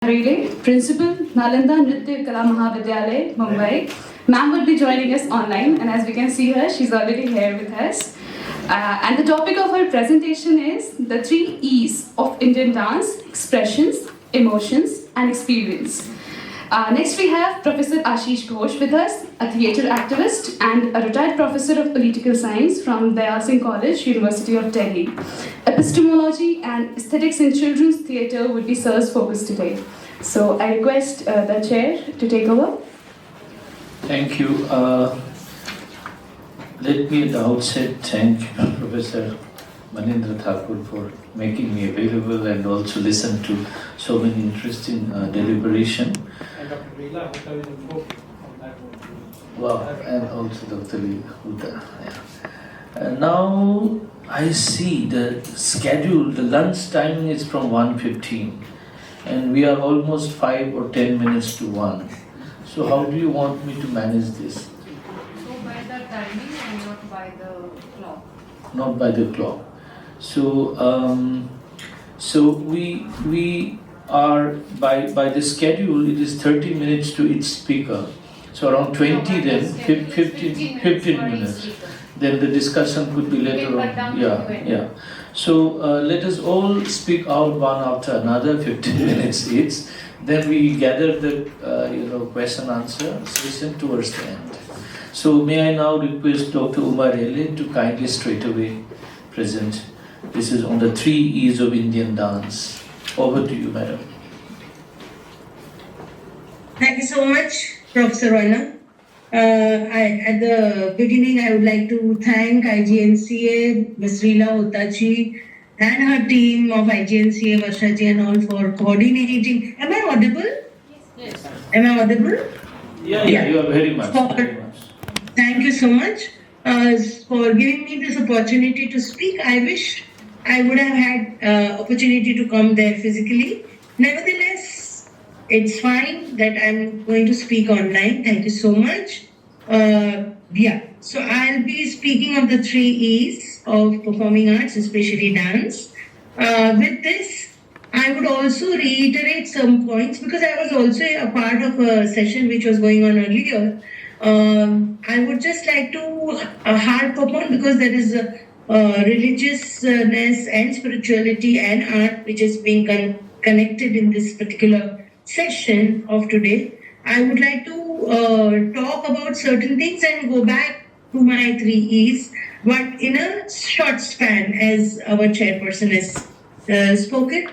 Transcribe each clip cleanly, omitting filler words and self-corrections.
Rele, Principal, Nalanda Nritya Kala Mahavidyalaya, Mumbai. Ma'am will be joining us online, and as we can see her, she's already here with us. And the topic of her presentation is the 3 E's of Indian dance: expressions, emotions, and experience. Next, we have Professor Ashish Ghosh with us, a theatre activist and a retired professor of political science from Dayal Singh College, University of Delhi. Epistemology and aesthetics in children's theatre would be Sir's focus today. So I request the chair to take over. Thank you. Let me at the outset thank Professor Manindra Thakur for making me available and also listen to so many interesting deliberation. And Dr. Rele, Huda will invoke on that one. Wow, and also Dr. Huda. Yeah. Now I see the schedule, the lunch timing is from 1:15 and we are almost 5 or 10 minutes to 1. So how do you want me to manage this? So by the timing and not by the clock. Not by the clock. So we are by the schedule it is 30 minutes to each speaker. So around 20 then 15 minutes. Then the discussion could be later on. Yeah. So let us all speak out one after another 15 minutes each. Then we gather the question answer session towards the end. So may I now request Dr. Rele to kindly straight away present. This is on the 3 E's of Indian dance. Over to you, madam. Thank you so much, Professor Oinam. At the beginning, I would like to thank IGNCA, Ms. Rele Otachi, and her team of IGNCA, Varshaji and all for coordinating. Am I audible? Yes. Am I audible? Yeah, you are very much. Thank you so much for giving me this opportunity to speak. I wish I would have had opportunity to come there physically. Nevertheless, it's fine that I'm going to speak online. Thank you so much. So I'll be speaking of the 3 E's of performing arts, especially dance. With this, I would also reiterate some points because I was also a part of a session which was going on earlier. I would just like to harp upon because there is religiousness and spirituality and art which is being connected in this particular session of today. I would like to talk about certain things and go back to my 3 E's, but in a short span, as our chairperson has spoken.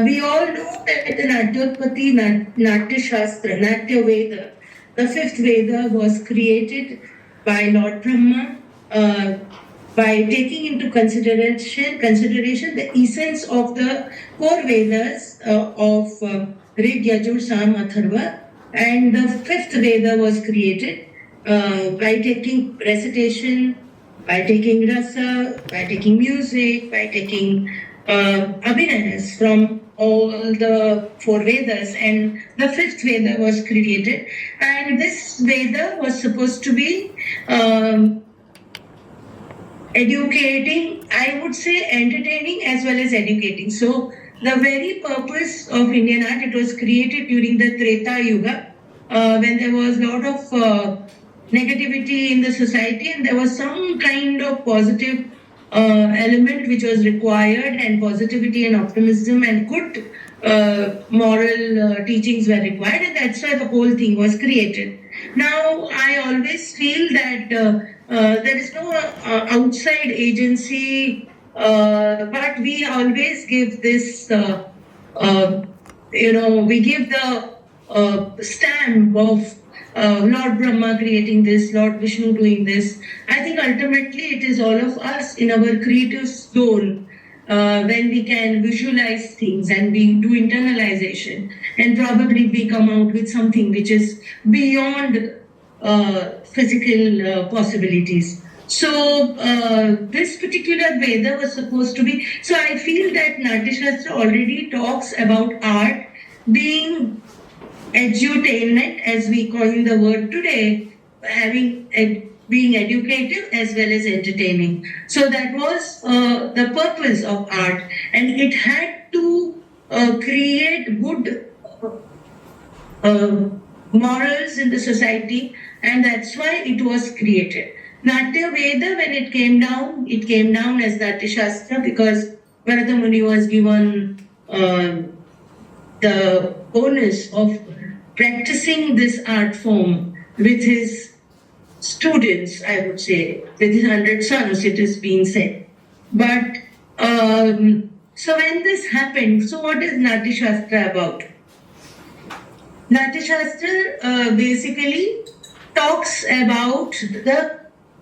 We all know that the Natyotpatti, Natya Shastra, Natya Veda, the 5th Veda was created by Lord Brahma by taking into consideration the essence of the 4 Vedas of Rig, Yajur, Sam, Atharva, and the 5th Veda was created by taking recitation, by taking rasa, by taking music, by taking abhinayas from all the 4 Vedas, and the 5th Veda was created. And this Veda was supposed to be educating, I would say entertaining as well as educating. So the very purpose of Indian art, it was created during the Treta Yuga, when there was a lot of negativity in the society and there was some kind of positive element which was required, and positivity and optimism and good moral teachings were required, and that's why the whole thing was created. Now, I always feel that there is no outside agency, but we always give this, we give the stamp of Lord Brahma creating this, Lord Vishnu doing this. I think ultimately it is all of us in our creative soul when we can visualize things and we do internalization, and probably we come out with something which is beyond physical possibilities. So this particular Veda was supposed to be, so I feel that Natya Shastra already talks about art being edutainment, as we coin the word today, being educative as well as entertaining. So that was the purpose of art, and it had to create good morals in the society, and that's why it was created. Natya Veda, when it came down as Natya Shastra because Bharata Muni was given the onus of practicing this art form with his students, I would say, with his 100 sons, it is being said. But so when this happened, so what is Natya Shastra about? Natya Shastra basically talks about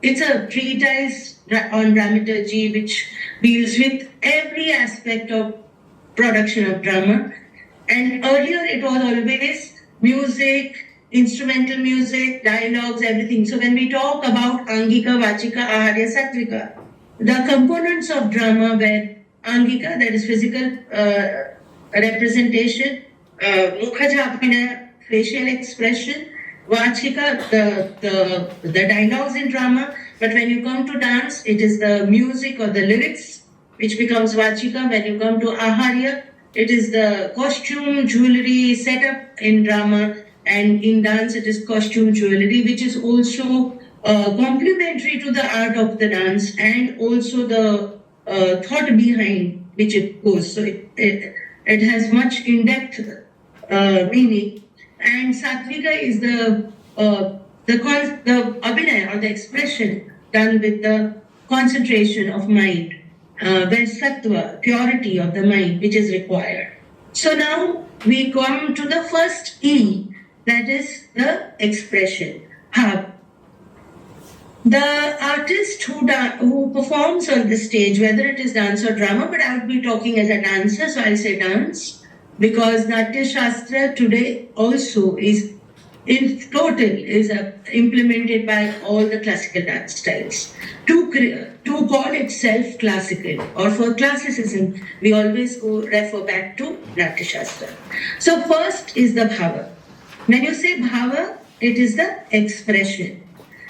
it's a treatise on dramaturgy which deals with every aspect of production of drama. And earlier it was always music, instrumental music, dialogues, everything. So when we talk about Angika, Vachika, Aharya, Sattvika, the components of drama were Angika, that is physical representation, Mukhaja Apina, facial expression, Vachika, the dialogues in drama. But when you come to dance, it is the music or the lyrics which becomes Vachika. When you come to Aharya, it is the costume, jewelry setup in drama, and in dance it is costume, jewelry, which is also complementary to the art of the dance and also the thought behind which it goes. So it has much in-depth meaning. And Sattvika is the abhinaya or the expression done with the concentration of mind. Where sattva, purity of the mind, which is required. So now we come to the first E, that is the expression, bhav. The artist who performs on the stage, whether it is dance or drama, but I would be talking as a dancer, so I'll say dance, because Natya Shastra today also is in total is implemented by all the classical dance styles. To call itself classical or for classicism, we always refer back to Natya Shastra. So first is the bhava. When you say bhava, it is the expression.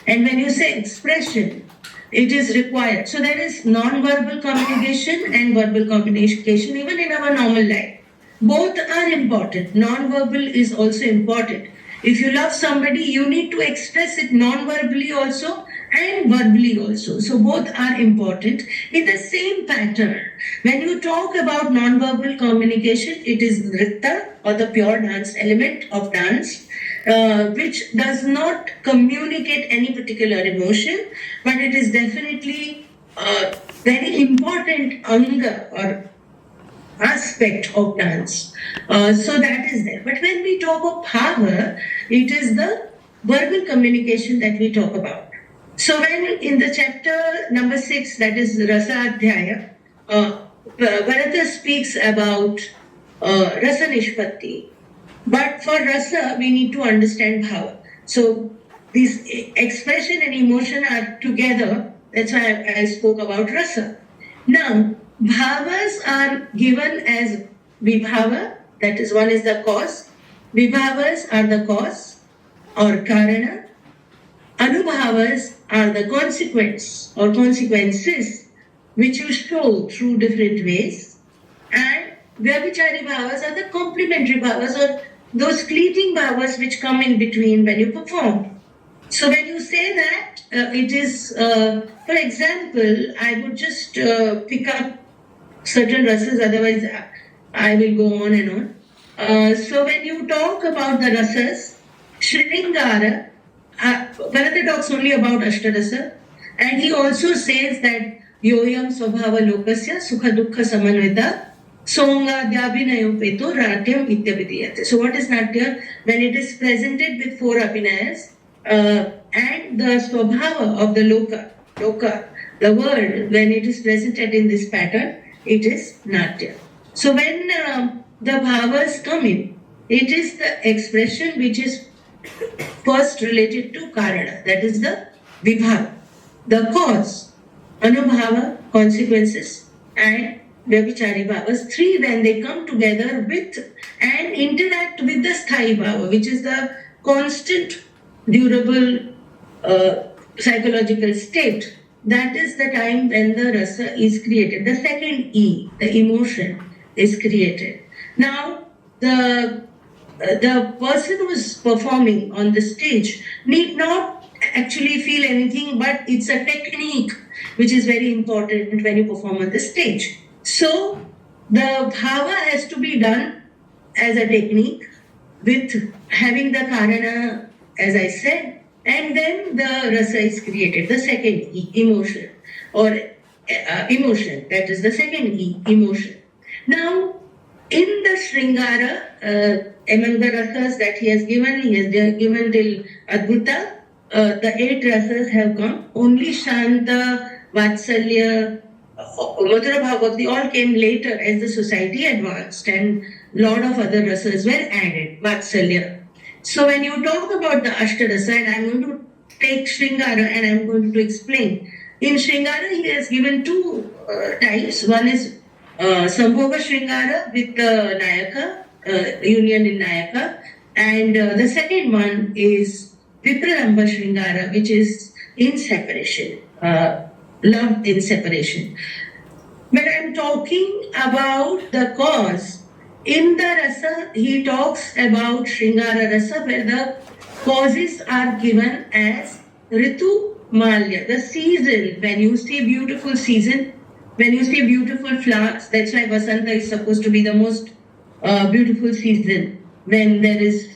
And when you say expression, it is required. So there is non-verbal communication and verbal communication even in our normal life. Both are important. Non-verbal is also important. If you love somebody, you need to express it non-verbally also and verbally also. So both are important in the same pattern. When you talk about non-verbal communication, it is nritta or the pure dance element of dance, which does not communicate any particular emotion, but it is definitely a very important anga or aspect of dance. So that is there. But when we talk of bhava, it is the verbal communication that we talk about. So when in the chapter number 6, that is Rasa Adhyaya, Bharata speaks about Rasa Nishpatti. But for Rasa, we need to understand bhava. So this expression and emotion are together. That's why I spoke about Rasa. Now, bhavas are given as vibhava, that is one is the cause. Vibhavas are the cause or karana. Anubhavas are the consequence or consequences which you show through different ways. And vyabhichari bhavas are the complementary bhavas or those fleeting bhavas which come in between when you perform. So when you say that, it is, for example, I would just pick up certain rasas, otherwise I will go on and on. So when you talk about the rasas, Sringara, Bharata talks only about Ashtarasa, and he also says that Yoyam Swabhava Lokasya Sukha Dukkha Samanvita Songa Dyabhinayo Peto Natyam Ityabhidiyate. So what is Natya? When it is presented with 4 abhinayas and the Swabhava of the Loka, the world, when it is presented in this pattern, it is Natya. So when the bhavas come in, it is the expression which is first related to karana, that is the vibhava, the cause, anubhava, consequences, and vyabhichari bhavas. 3 when they come together with and interact with the sthai bhava, which is the constant, durable psychological state. That is the time when the rasa is created. The second E, the emotion, is created. Now, the the person who is performing on the stage need not actually feel anything, but it's a technique which is very important when you perform on the stage. So the bhava has to be done as a technique with having the karana, as I said, and then the rasa is created, the second E, emotion, or emotion, that is the second E, emotion. Now, in the Sringara, among the rasas that he has given till Adbhuta, the 8 rasas have come. Only Shanta, Vatsalya, Madhura Bhagavati all came later as the society advanced, and lot of other rasas were added, Vatsalya. So when you talk about the Ashtarasa, and I'm going to take Sringara and I'm going to explain. In Sringara, he has given 2 types. One is Sambhoga Sringara with the Nayaka, union in Nayaka, and the second one is Vipralamba Sringara, which is in separation, love in separation. When I'm talking about the cause, in the rasa, he talks about Sringara rasa, where the causes are given as Ritu Malya, the season. When you see beautiful season, when you see beautiful flowers, that's why Vasanta is supposed to be the most beautiful season, when there is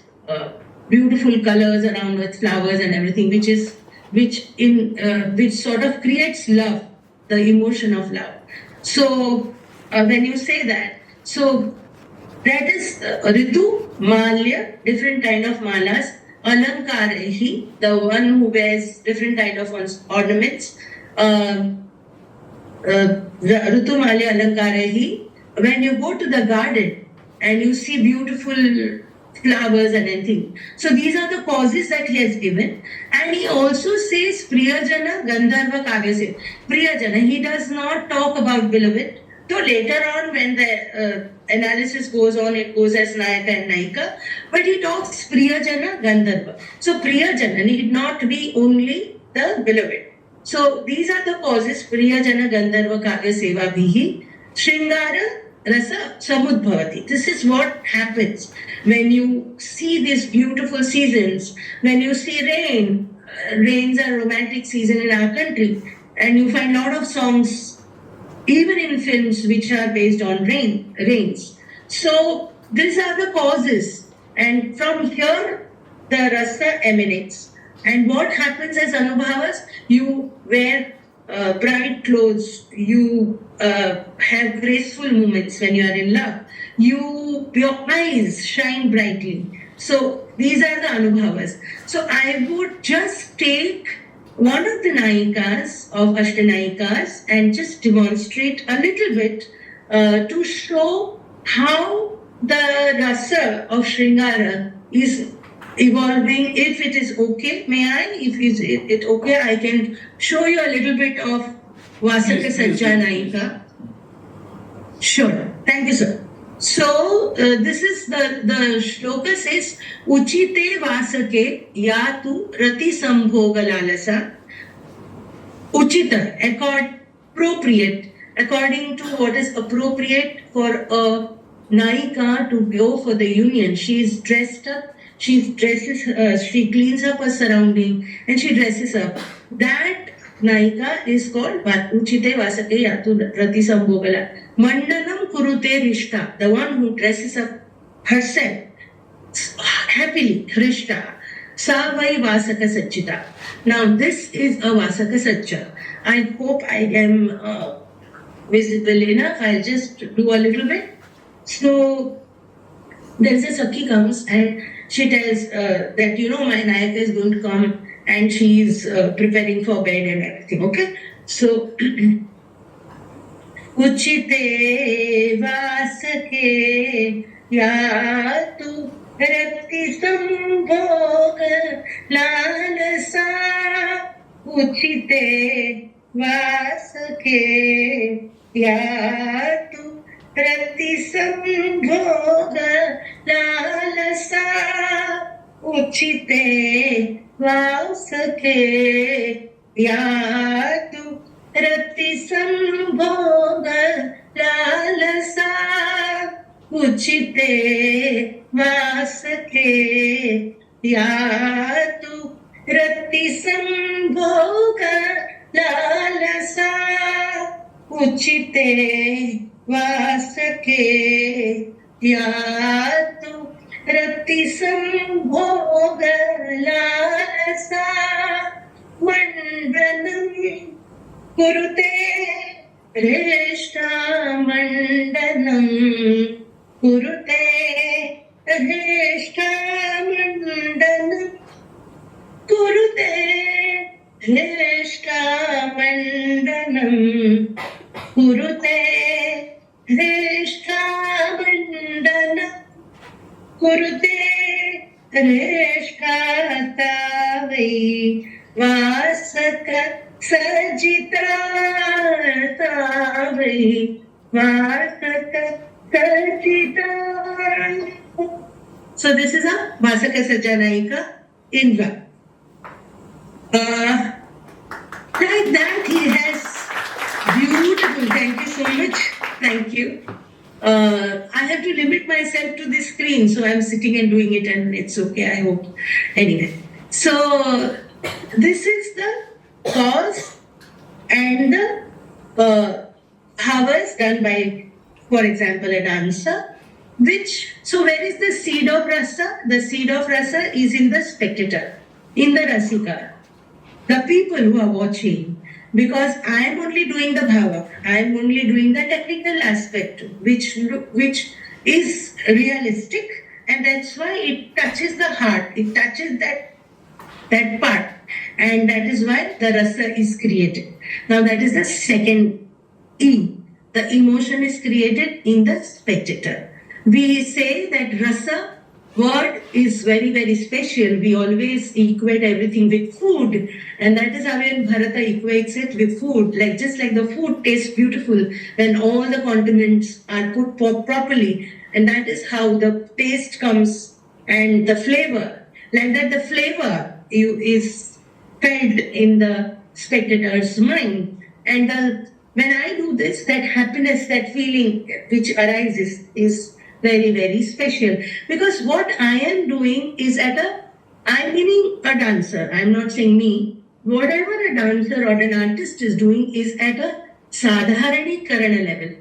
beautiful colors around with flowers and everything, which sort of creates love, the emotion of love. So when you say that, so that is Ritu, Malya, different kind of malas, Alankarehi, the one who wears different kind of ornaments, Ritu, Malya, Alankarehi. When you go to the garden and you see beautiful flowers and anything. So these are the causes that he has given. And he also says Priyajana Gandharva Kavyasya. Priyajana, he does not talk about beloved. So later on when the analysis goes on, it goes as Nayaka and Nayika. But he talks Priyajana Gandharva. So Priyajana need not be only the beloved. So these are the causes. Priyajana Gandharva Kavyaseva Vihi. Sringara Rasa Samudbhavati. This is what happens when you see these beautiful seasons, when you see rain. Rains are romantic season in our country, and you find a lot of songs, even in films, which are based on rains. So these are the causes, and from here the rasa emanates. And what happens as anubhavas? You wear bright clothes, you have graceful movements when you are in love, your eyes shine brightly. So these are the anubhavas. So I would just take one of the nayikas of Ashtanayikas and just demonstrate a little bit to show how the rasa of Sringara is evolving. If it is okay, may I? If it's okay, I can show you a little bit of Vasaka Sajja Nayika. Sure. Thank you, sir. So, this is the shloka says, Uchite Vasake Yatu Rati Sambhoga Lalasa. Uchita, appropriate, according to what is appropriate for a Nayika to go for the union. She is dressed up. She cleans up her surrounding and she dresses up. That Nayika is called Uchite Vasake Yatu Rati Sambhogala. Mandanam Kurute Rishta, the one who dresses up herself happily, Rishta. Savai Vasaka Sajjita. Now this is a Vasaka Sajja. I hope I am visible enough. I'll just do a little bit. So there's a Sakhi comes and she tells that, my Nayaka is going to come and she is preparing for bed and everything, okay? So, Uchite Vasake Yatu Rati Sambhoga Lalasa. Uchite Vasake Yatu Rati Sambhoga Lalasa. Uchite Vasake Yatu Rati Sambhoga Lalasa. Uchite वासके यातु रति संभोग लालसा उचिते वासके यातु रति संभोग लालसा मण्डनं कुरुते रेष्ठामण्डनं कुरुते रेष्ठामण्डनं कुरुते रेष्ठामण्डनं कुरुते रेष्ठामण्डनं कुरुते रेष्ठाता वै वासक सजिता वै वासक Sajita. So this is a Vasaka Sajanaika in Ra. Like that he has beautiful, thank you so much, thank you. I have to limit myself to this screen, so I'm sitting and doing it and it's okay, I hope. Anyway, so this is the cause and the hours done by, for example, a dancer. So where is the seed of rasa? The seed of rasa is in the spectator, in the rasika, the people who are watching. Because I am only doing the bhava, I am only doing the technical aspect, which is realistic, and that's why it touches the heart, it touches that part, and that is why the rasa is created. Now that is the second E. The emotion is created in the spectator. We say that rasa word is very, very special. We always equate everything with food, and that is how when Bharata equates it with food. Just like the food tastes beautiful when all the condiments are put properly, and that is how the taste comes and the flavor. Like that, the flavor is felt in the spectator's mind, and when I do this, that happiness, that feeling which arises is very, very special. Because what I am doing is I'm meaning a dancer, I'm not saying me. Whatever a dancer or an artist is doing is at a sadharanikarana level,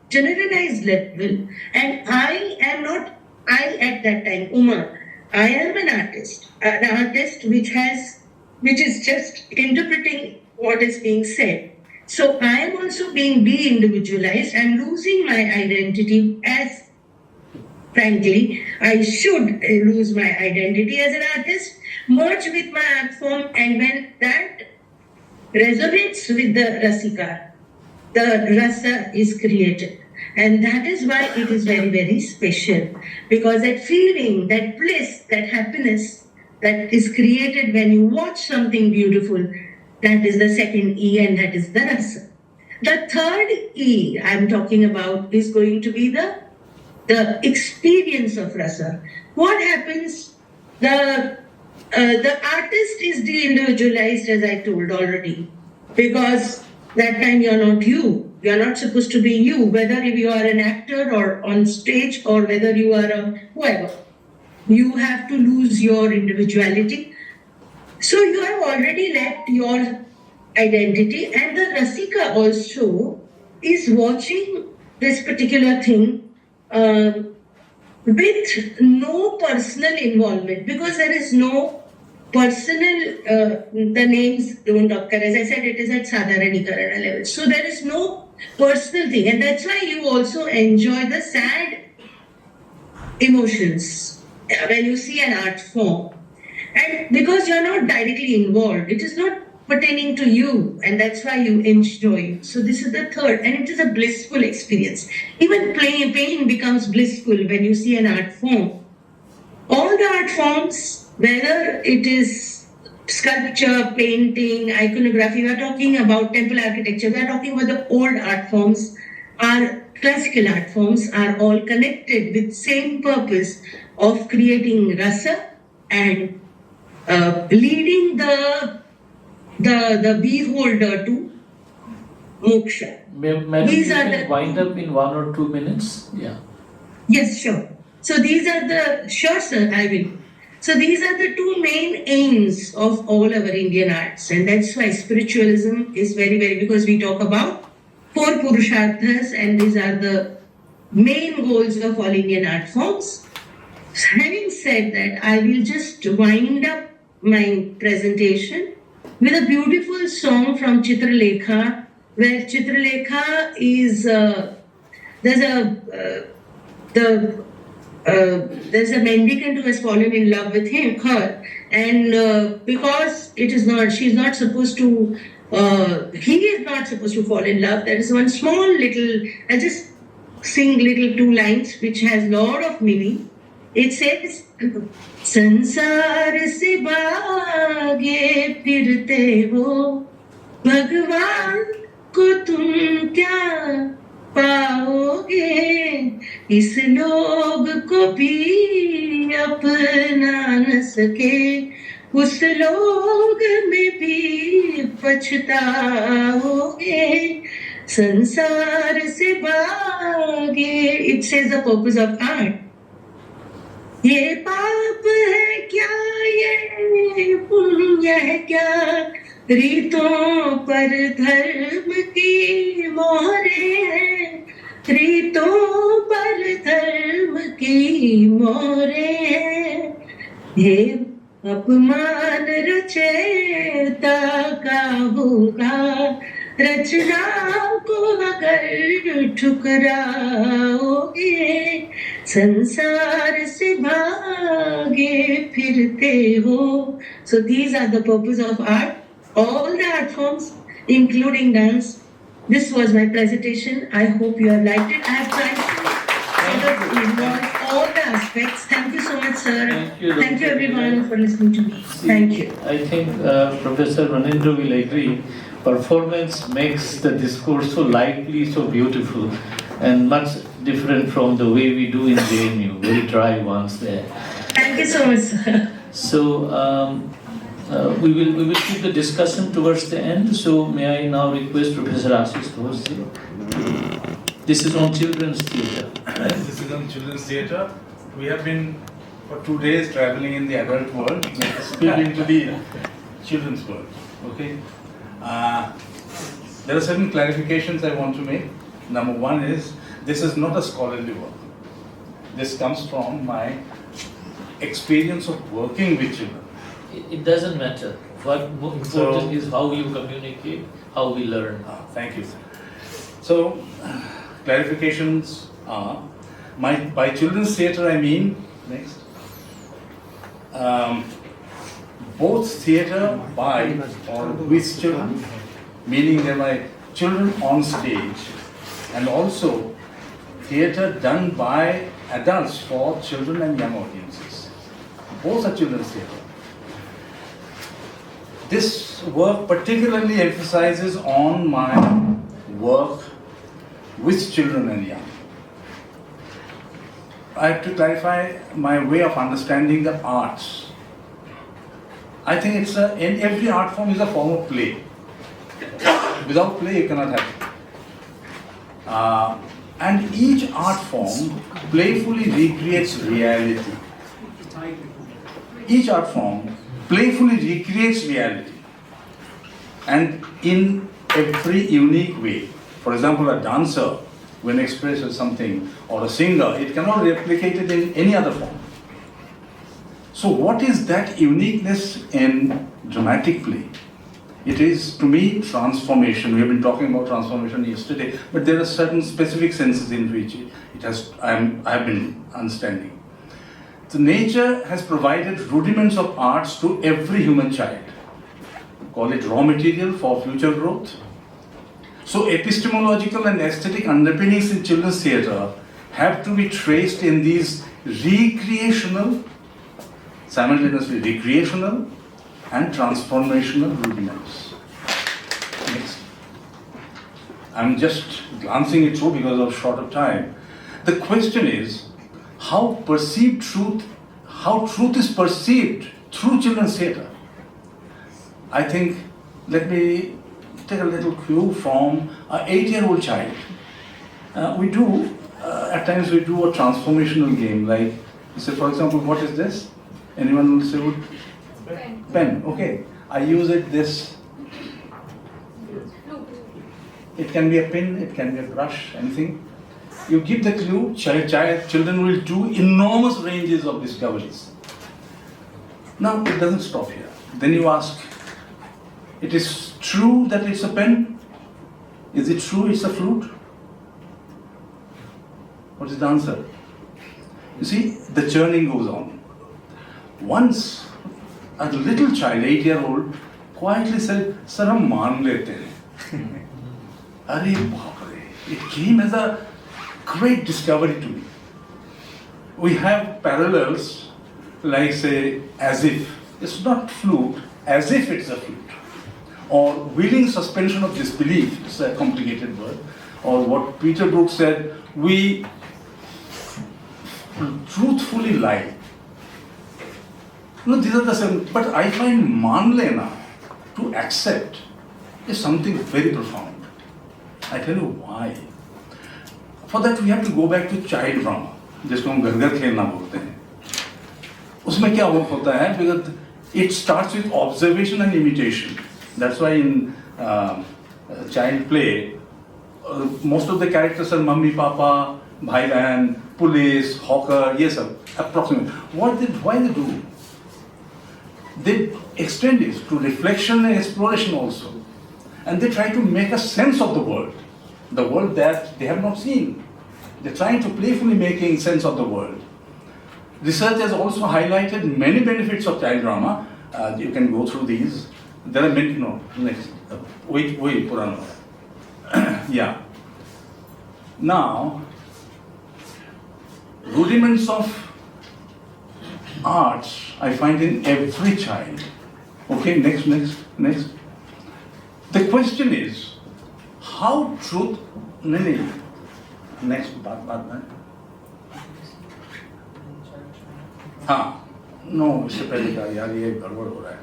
generalized level. And I am not, at that time, Uma, I am an artist which is just interpreting what is being said. So I am also being de-individualized. I'm losing my identity as, frankly, I should lose my identity as an artist, merge with my art form, and when that resonates with the rasika, the rasa is created. And that is why it is very, very special. Because that feeling, that bliss, that happiness that is created when you watch something beautiful, that is the second E, and that is the rasa. The third E I'm talking about is going to be the experience of rasa. What happens? The artist is de-individualized, as I told already, because that time you're not you. You're not supposed to be you, whether you are an actor or on stage or whether you are a whoever. You have to lose your individuality. So you have already left your identity, and the rasika also is watching this particular thing with no personal involvement, because there is no personal, the names don't occur. As I said, it is at sadharanikarana level. So there is no personal thing, and that's why you also enjoy the sad emotions when you see an art form. And because you're not directly involved, it is not pertaining to you, and that's why you enjoy it. So this is the third, and it is a blissful experience. Even pain becomes blissful when you see an art form. All the art forms, whether it is sculpture, painting, iconography, we are talking about temple architecture, we are talking about the old art forms, our classical art forms are all connected with same purpose of creating rasa and leading the beholder to moksha. Madam, These you are can the wind up in 1 or 2 minutes. Yeah. Yes, sure. So these are the, sure sir, I will. So these are the two main aims of all our Indian arts, and that's why spiritualism is very, very, because we talk about four Purusharthas, and these are the main goals of all Indian art forms. Having said that, I will just wind up my presentation with a beautiful song from Chitralekha, where Chitralekha is, there's a mendicant who has fallen in love with her, and because she's not supposed to, he is not supposed to fall in love. There is one small little, I just sing little two lines which has lot of meaning. It says, संसार से भागे फिरते हो, भगवान को तुम क्या पाओगे, इस लोग को भी अपना न सके, उस लोग में भी पछताओगे, संसार से भागे. It says the purpose of art. ये पाप है क्या, ये पुण्य है क्या, रीतों पर धर्म की मोहरें हैं, रीतों पर धर्म की मोहरें हैं. ये अपमान रचयिता का होगा, रचना को अगर ठुकराओगे, संसार से भागे फिरते हो. So these are the purpose of art, all the art forms, including dance. This was my presentation. I hope you have liked it. I have tried to sort of involve all the aspects. Thank you so much, sir. Thank you everyone for listening to me. Thank you. I think Professor Ranendra will agree. Performance makes the discourse so lively, so beautiful, and much different from the way we do in JNU, very dry ones there. Thank you so much, sir. So we will keep the discussion towards the end. So may I now request Professor Ashish Ghosh. This is on children's theatre, right? This is on children's theatre. We have been for 2 days traveling in the adult world, still into the children's world. Okay. There are certain clarifications I want to make. Number one is, this is not a scholarly work. This comes from my experience of working with children. It doesn't matter. What important is how you communicate, how we learn. Thank you. So, clarifications are, by children's theatre I mean, next, both theatre by or with children, meaning they're my children on stage, and also theatre done by adults for children and young audiences. Both are children's theatre. This work particularly emphasizes on my work with children and young. I have to clarify my way of understanding the arts. I think in every art form is a form of play. Without play you cannot have it. And each art form playfully recreates reality. Each art form playfully recreates reality, and in a very unique way. For example, a dancer, when expresses something, or a singer, it cannot replicate it in any other form. So what is that uniqueness in dramatic play? It is, to me, transformation. We have been talking about transformation yesterday, but there are certain specific senses in which I have been understanding. The nature has provided rudiments of arts to every human child. Call it raw material for future growth. So epistemological and aesthetic underpinnings in children's theatre have to be traced in these recreational, simultaneously recreational and transformational rudiments. Next. I'm just glancing it through because of short of time. The question is, how truth is perceived through children's theatre. I think, let me take a little cue from an 8-year-old child. We do at times we do a transformational game, like, say for example, what is this? Anyone will say, pen, okay. I use it this. It can be a pin, it can be a brush, anything. You give the clue, children will do enormous ranges of discoveries. Now, it doesn't stop here. Then you ask, it is true that it's a pen? Is it true it's a flute? What is the answer? You see, the churning goes on. Once, a little child, 8-year-old, quietly said, "Sir, hum maan lete hain." Are baap re. It came as a great discovery to me. We have parallels, like say, as if. It's not flute, as if it's a flute. Or willing suspension of disbelief, it's a complicated word. Or what Peter Brooks said, we truthfully lie. No, these are the same. But I find maan lena, to accept, is something very profound. I tell you why. For that we have to go back to child drama, जिसको हम घर-घर खेलना बोलते हैं. उसमें क्या होता है? Because it starts with observation and imitation. That's why in child play, most of the characters are mummy, papa, bhai bहन, police, hawker, ये सब approximately. Why they do? They extend it to reflection and exploration also. And they try to make a sense of the world that they have not seen. They're trying to playfully making sense of the world. Research has also highlighted many benefits of child drama. You can go through these. There are many, next. Wait, Purana. Yeah. Now, rudiments of arts I find in every child. Okay, next. The question is, how truth, next, बात हाँ, no, इससे पहले का यार ये गड़बड़ हो रहा है.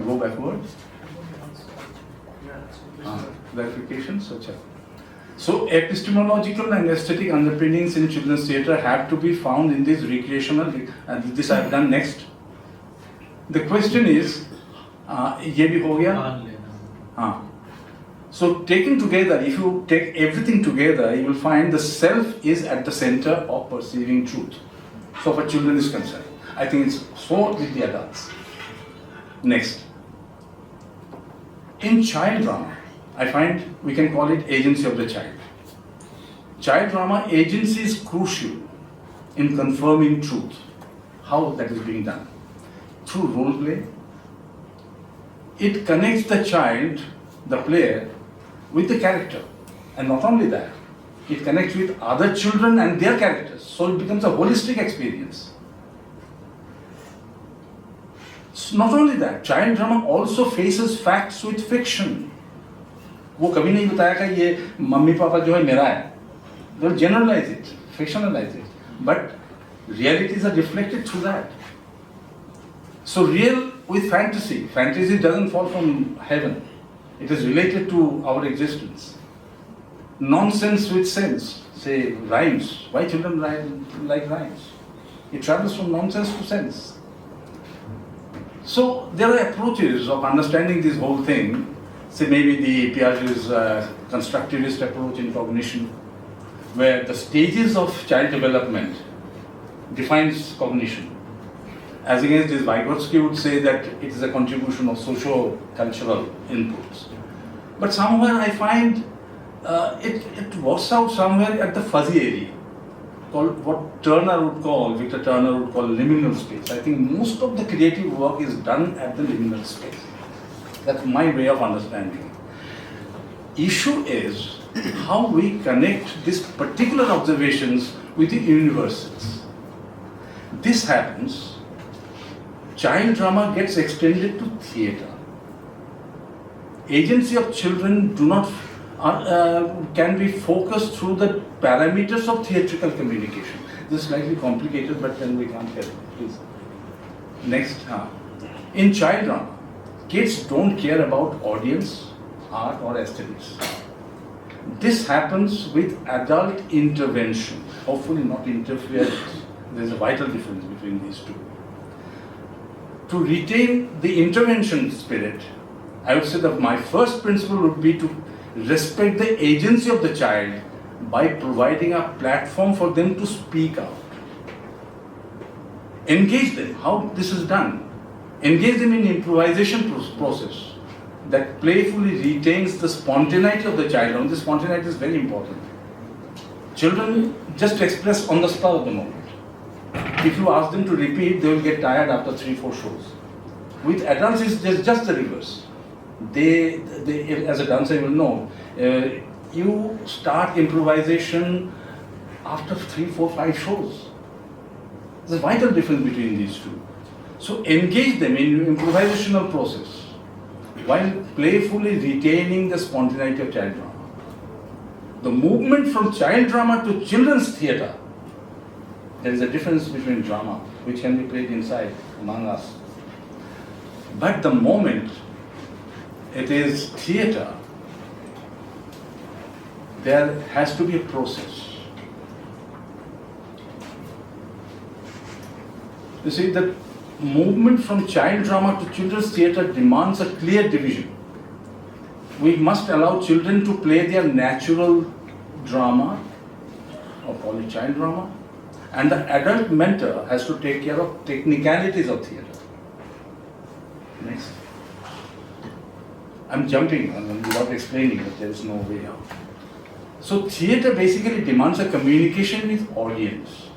Go backwards. Clarification, such a. So epistemological and aesthetic underpinnings in children's theatre have to be found in this recreational, and this I have done next. The question is, ये भी हो गया? हाँ. So taken together, if you take everything together, you will find the self is at the center of perceiving truth. So for children is concerned. I think it's so with the adults. Next. In child drama, I find we can call it agency of the child. Child drama agency is crucial in confirming truth. How that is being done? Through role play. It connects the child, the player, with the character. And not only that, it connects with other children and their characters. So it becomes a holistic experience. Not only that, child drama also faces facts with fiction. वो कभी नहीं बताया कि ये mummy papa जो है मेरा है. They'll generalize it, fictionalize it. But realities are reflected through that. So real with fantasy. Fantasy doesn't fall from heaven. It is related to our existence. Nonsense with sense. Say rhymes. Why children like rhymes? It travels from nonsense to sense. So there are approaches of understanding this whole thing. Say maybe the Piaget's constructivist approach in cognition, where the stages of child development defines cognition. As against this, Vygotsky would say that it is a contribution of socio-cultural inputs. But somewhere I find it works out somewhere at the fuzzy area, called what Victor Turner would call liminal space. I think most of the creative work is done at the liminal space. That's my way of understanding. Issue is how we connect these particular observations with the universals. This happens, child drama gets extended to theatre. Agency of children can be focused through the parameters of theatrical communication. This is slightly complicated, but then we can't help it. Please. Next. In child drama, kids don't care about audience, art or aesthetics. This happens with adult intervention, hopefully not interference. There's a vital difference between these two. To retain the intervention spirit, I would say that my first principle would be to respect the agency of the child by providing a platform for them to speak out. Engage them, how this is done. Engage them in improvisation process that playfully retains the spontaneity of the child. And the spontaneity is very important. Children just express on the spur of the moment. If you ask them to repeat, they will get tired after 3-4 shows. With adults, it's just the reverse. They as a dancer, you will know, you start improvisation after 3, 4, 5 shows. There's a vital difference between these two. So engage them in improvisational process while playfully retaining the spontaneity of child drama. The movement from child drama to children's theatre, there is a difference between drama, which can be played inside, among us. But the moment it is theatre, there has to be a process. You see, the movement from child drama to children's theatre demands a clear division. We must allow children to play their natural drama, or call it child drama, and the adult mentor has to take care of technicalities of theatre. Next. I'm jumping without explaining, but there is no way out. So theatre basically demands a communication with audience.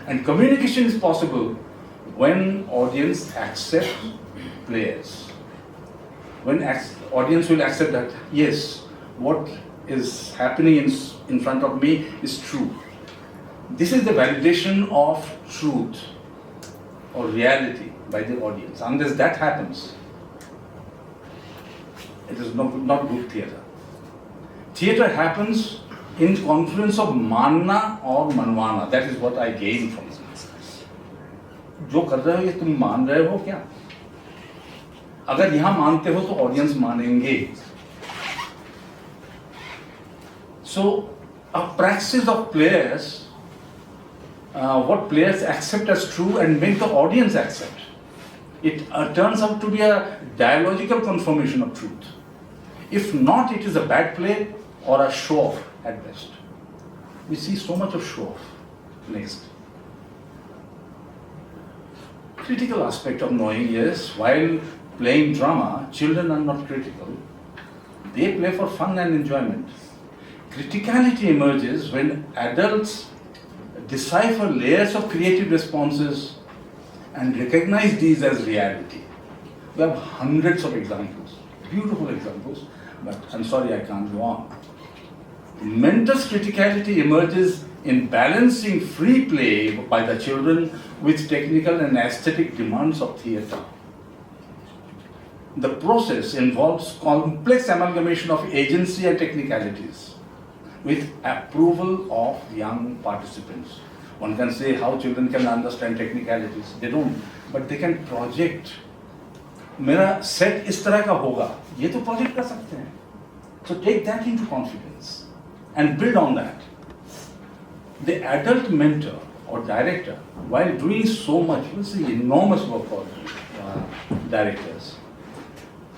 And communication is possible when audience accept players. When audience will accept that, yes, what is happening in front of me is true. This is the validation of truth or reality by the audience. Unless that happens, it is not good theatre. Theatre happens in confluence of manna or manwana. That is what I gain from this. जो कर रहे हो ये तुम मान रहे हो क्या? अगर यहाँ मानते हो तो ऑडियंस मानेंगे. So a praxis of players, what players accept as true and make the audience accept, it turns out to be a dialogical confirmation of truth. If not, it is a bad play or a show-off at best. We see so much of show-off. Next. Critical aspect of knowing is, while playing drama, children are not critical. They play for fun and enjoyment. Criticality emerges when adults decipher layers of creative responses and recognize these as reality. We have hundreds of examples, beautiful examples, but I'm sorry I can't go on. Mentor's criticality emerges in balancing free play by the children with technical and aesthetic demands of theatre. The process involves complex amalgamation of agency and technicalities with approval of young participants. One can say how children can understand technicalities. They don't, but they can project. मेरा set इस तरह का होगा, ये तो project कर सकते हैं. So take that into confidence and build on that. The adult mentor or director, while doing so much, you see enormous work for directors,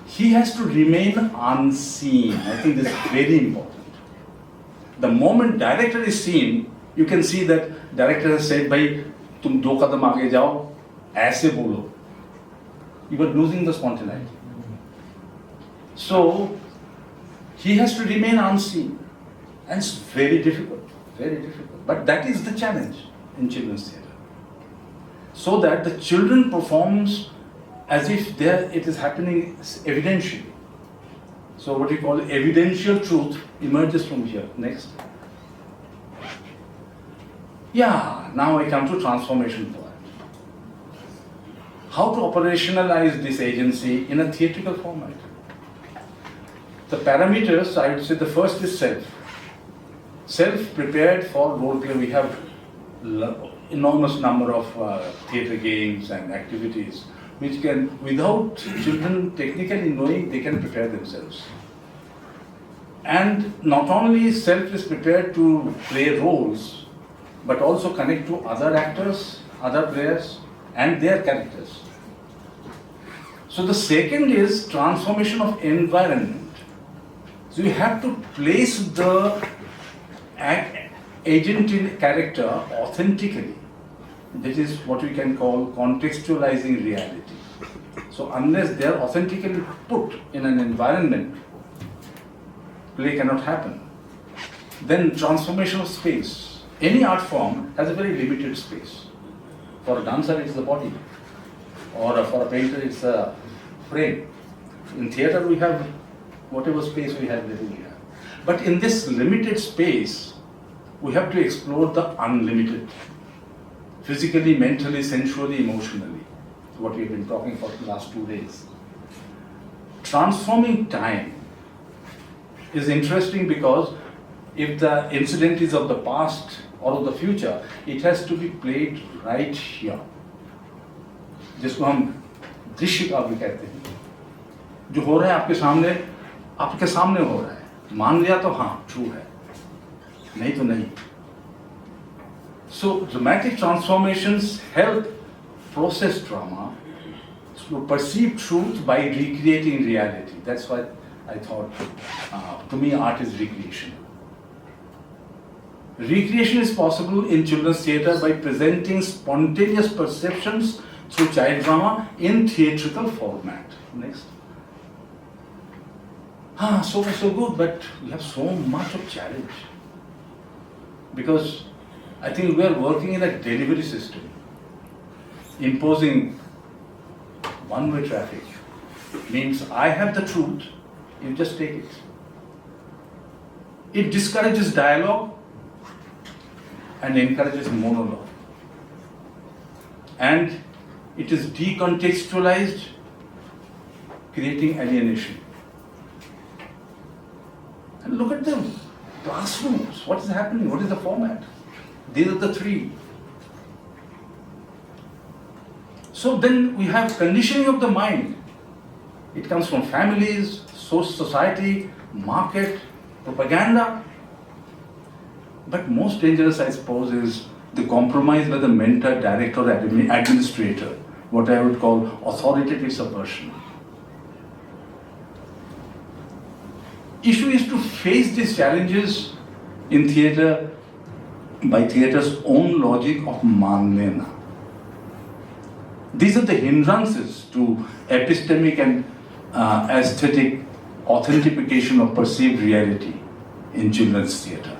he has to remain unseen. I think this is very important. The moment director is seen, you can see that director has said, "Bhai, tum 2 kadam aage jao, aise bolo." You are losing the spontaneity. So he has to remain unseen, and it's very difficult, very difficult. But that is the challenge in children's theatre. So that the children performs as if it is happening evidentially. So what we call evidential truth emerges from here. Next. Yeah, now I come to transformation point. How to operationalize this agency in a theatrical format. The parameters, I would say the first is self. Self prepared for role play. We have enormous number of theatre games and activities which can, without children technically knowing, they can prepare themselves. And not only self is prepared to play roles, but also connect to other actors, other players, and their characters. So the second is transformation of environment. So you have to place the agent in character authentically. This is what we can call contextualizing reality. So unless they are authentically put in an environment, play cannot happen. Then transformation of space. Any art form has a very limited space. For a dancer, it's the body. Or for a painter, it's a frame. In theatre, we have whatever space we have, little we have. But in this limited space, we have to explore the unlimited. Physically, mentally, sensually, emotionally. What we've been talking for the last 2 days. Transforming time is interesting because if the incident is of the past or of the future, it has to be played right here. जिसको हम दृश्य काव्य कहते हैं, जो हो रहा है आपके सामने हो रहा है, मान लिया तो हाँ ट्रू है, नहीं तो नहीं. So dramatic transformations help process drama to perceive truth by recreating reality. That's what I thought. To me, art is recreation. Recreation is possible in children's theatre by presenting spontaneous perceptions through child drama in theatrical format. Next. So far so good, but we have so much of challenge. Because I think we are working in a delivery system, imposing one-way traffic. Means I have the truth, you just take it. It discourages dialogue and encourages monologue. And it is decontextualized, creating alienation. And look at the classrooms. What is happening? What is the format? These are the three. So then we have conditioning of the mind. It comes from families, society, market, propaganda. But most dangerous, I suppose, is the compromise by the mentor, director, administrator, what I would call authoritative subversion. Issue is to face these challenges in theatre by theatre's own logic of manlena. These are the hindrances to epistemic and aesthetic authentication of perceived reality in children's theatre.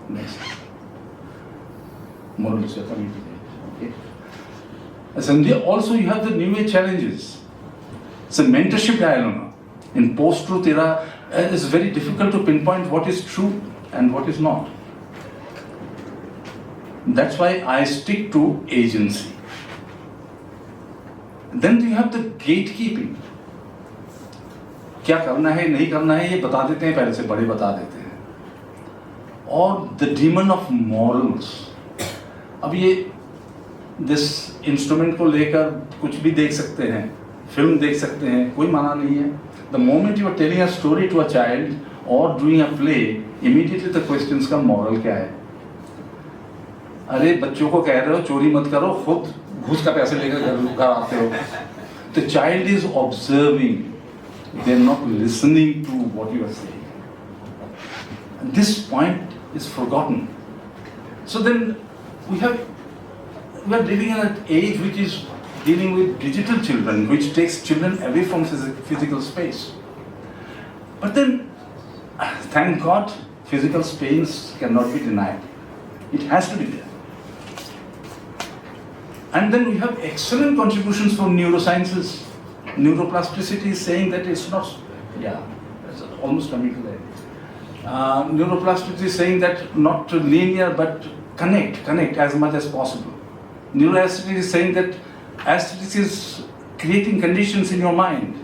Next. Morals are coming today. Okay. And also you have the new age challenges. It's a mentorship dilemma. In post-truth era, it's very difficult to pinpoint what is true and what is not. That's why I stick to agency. Then you have the gatekeeping. क्या करना है नहीं करना है ये बता देते हैं, पहले से बड़े बता देते हैं. और the demon of morals. अब ये this instrument को लेकर कुछ भी देख सकते हैं, फिल्म देख सकते हैं, कोई माना नहीं है. The moment you are telling a story to a child or doing a play, immediately the questions का moral क्या है? अरे बच्चों को कह रहे हो चोरी मत करो, खुद घूस का पैसे लेकर घर आते हो. The child is observing. They are not listening to what you are saying. And this point is forgotten. So then we are living in an age which is dealing with digital children, which takes children away from physical space. But then, thank God, physical space cannot be denied. It has to be there. And then we have excellent contributions from neurosciences. Neuroplasticity is saying that it's not, it's almost coming to that. Neuroplasticity is saying that not linear but connect as much as possible. Neuroaesthetics is saying that aesthetics is creating conditions in your mind.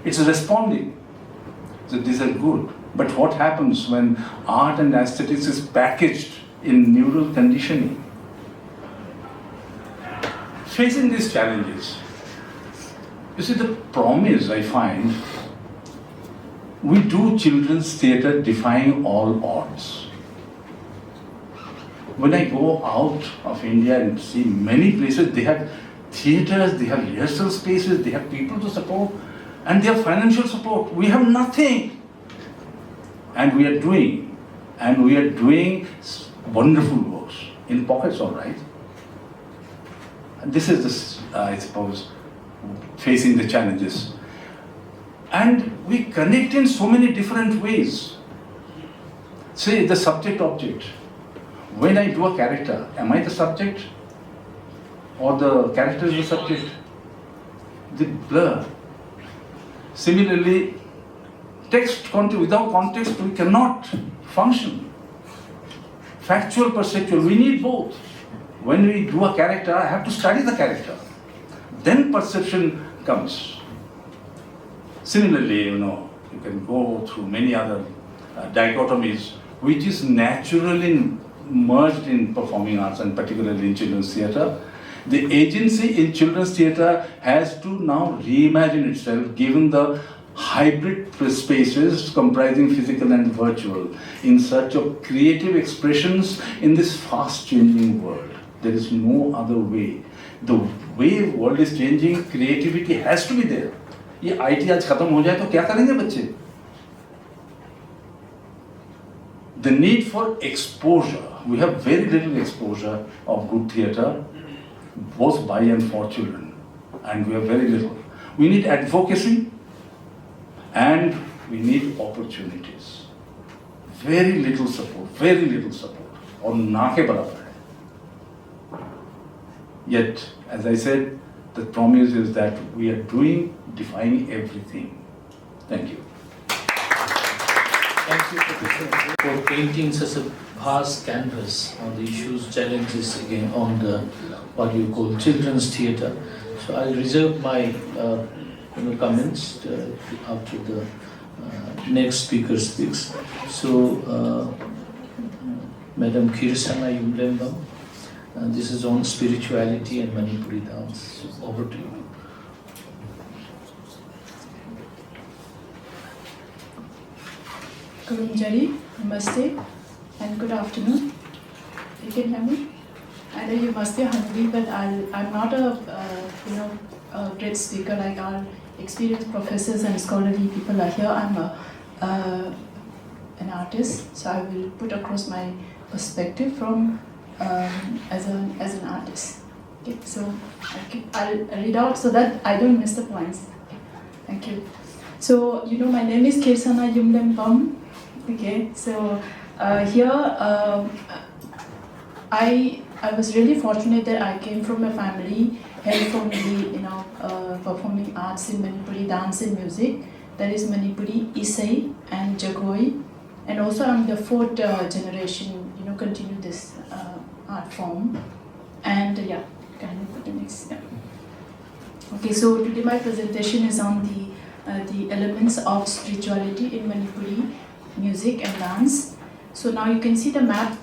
It's responding. So these are good. But what happens when art and aesthetics is packaged in neural conditioning? Facing these challenges, you see, the promise I find We do children's theatre defying all odds. When I go out of India and see many places, they have theatres, they have rehearsal spaces, they have people to support, and they have financial support. We have nothing. And we are doing wonderful works in pockets, all right. And this is, I suppose, facing the challenges. And we connect in so many different ways. Say the subject-object. When I do a character, am I the subject? Or the character is the subject? The blur. Similarly, without context, we cannot function. Factual, perceptual, we need both. When we do a character, I have to study the character. Then perception comes. Similarly, you can go through many other dichotomies, which is naturally merged in performing arts and particularly in children's theatre. The agency in children's theatre has to now reimagine itself given the hybrid spaces comprising physical and virtual in search of creative expressions in this fast changing world. There is no other way. The way the world is changing, creativity has to be there. ये IT आज खत्म हो जाए तो क्या करेंगे बच्चे? The need for exposure. We have very little exposure of good theatre, both by and for children, and we have very little. We need advocacy and we need opportunities. Very little support, और ना के बराबर है. Yet, as I said, the promise is that we are defying everything. Thank you. Thank you, Professor, for painting such a vast canvas on the issues, challenges again on the what you call children's theatre. So I'll reserve my comments after the next speaker speaks. So, Madam Kheersana Yumlembem, this is on spirituality and Manipuri dance. So over to you. Kurunjari, namaste, and good afternoon. You can hear me? I know you must be hungry, but I'm not a great speaker like our experienced professors and scholarly people are here. I'm an artist, so I will put across my perspective from as an artist. Okay, so I'll read out so that I don't miss the points. Okay, thank you. So my name is Kheersana Yumlembem. Okay, so here I was really fortunate that I came from a family held from the performing arts in Manipuri, dance and music. That is Manipuri, Isai and Jagoi, and also I'm the fourth generation. Continue this art form. And can you put the next? Yeah. Okay, so today my presentation is on the elements of spirituality in Manipuri music and dance. So now you can see the map.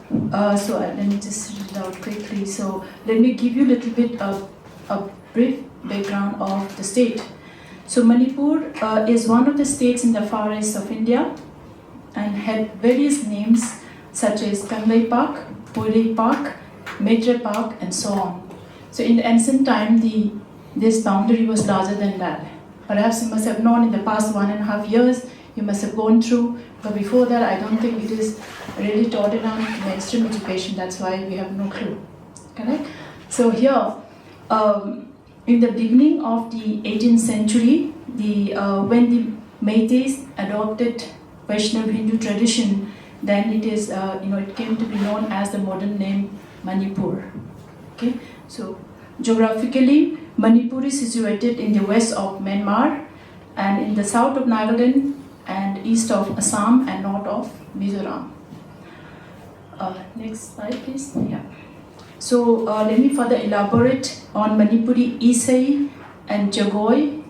So let me just read it out quickly. So let me give you a little bit of a brief background of the state. So Manipur is one of the states in the far east of India and had various names such as Kanglai Park, Poirei Park, Maitre Park, and so on. So in the ancient time, this boundary was larger than that. Perhaps you must have known in the past 1.5 years, you must have gone through, but before that, I don't think it is really taught in our mainstream education. That's why we have no clue. Correct? So here, in the beginning of the 18th century, when the Meiteis adopted Vaishnava Hindu tradition, then it is, it came to be known as the modern name Manipur. Okay, so geographically, Manipur is situated in the west of Myanmar and in the south of Nagaland and east of Assam and north of Mizoram. Next slide, please. Yeah. So let me further elaborate on Manipuri Isai and Jagoi,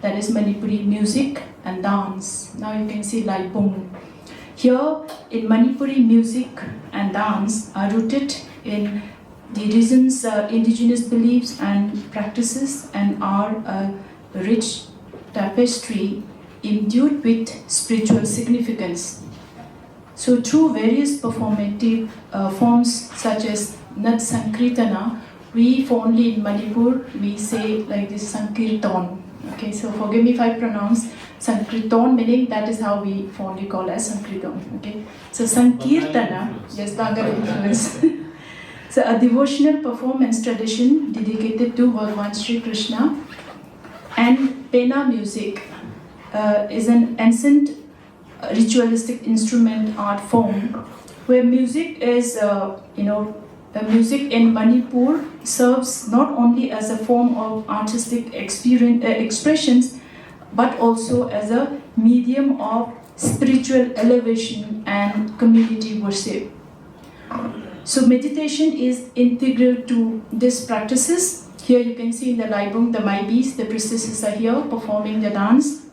that is Manipuri music and dance. Now you can see light boom. Here in Manipuri music and dance are rooted in the region's indigenous beliefs and practices and are a rich tapestry imbued with spiritual significance. So through various performative forms such as Nat Sankirtana, we fondly in Manipur, we say like this Sankirtan. Okay, so forgive me if I pronounce Sankirtan, meaning that is how we fondly call as Sankirtan. Okay, so Sankirtana, yes, Bhagat influence. So a devotional performance tradition dedicated to Bhagavan Sri Krishna, and Pena music is an ancient ritualistic instrument art form where music is, music in Manipur serves not only as a form of artistic expressions but also as a medium of spiritual elevation and community worship. So meditation is integral to these practices. Here you can see in the Laibung, the Maibis, the priestesses are here performing the dance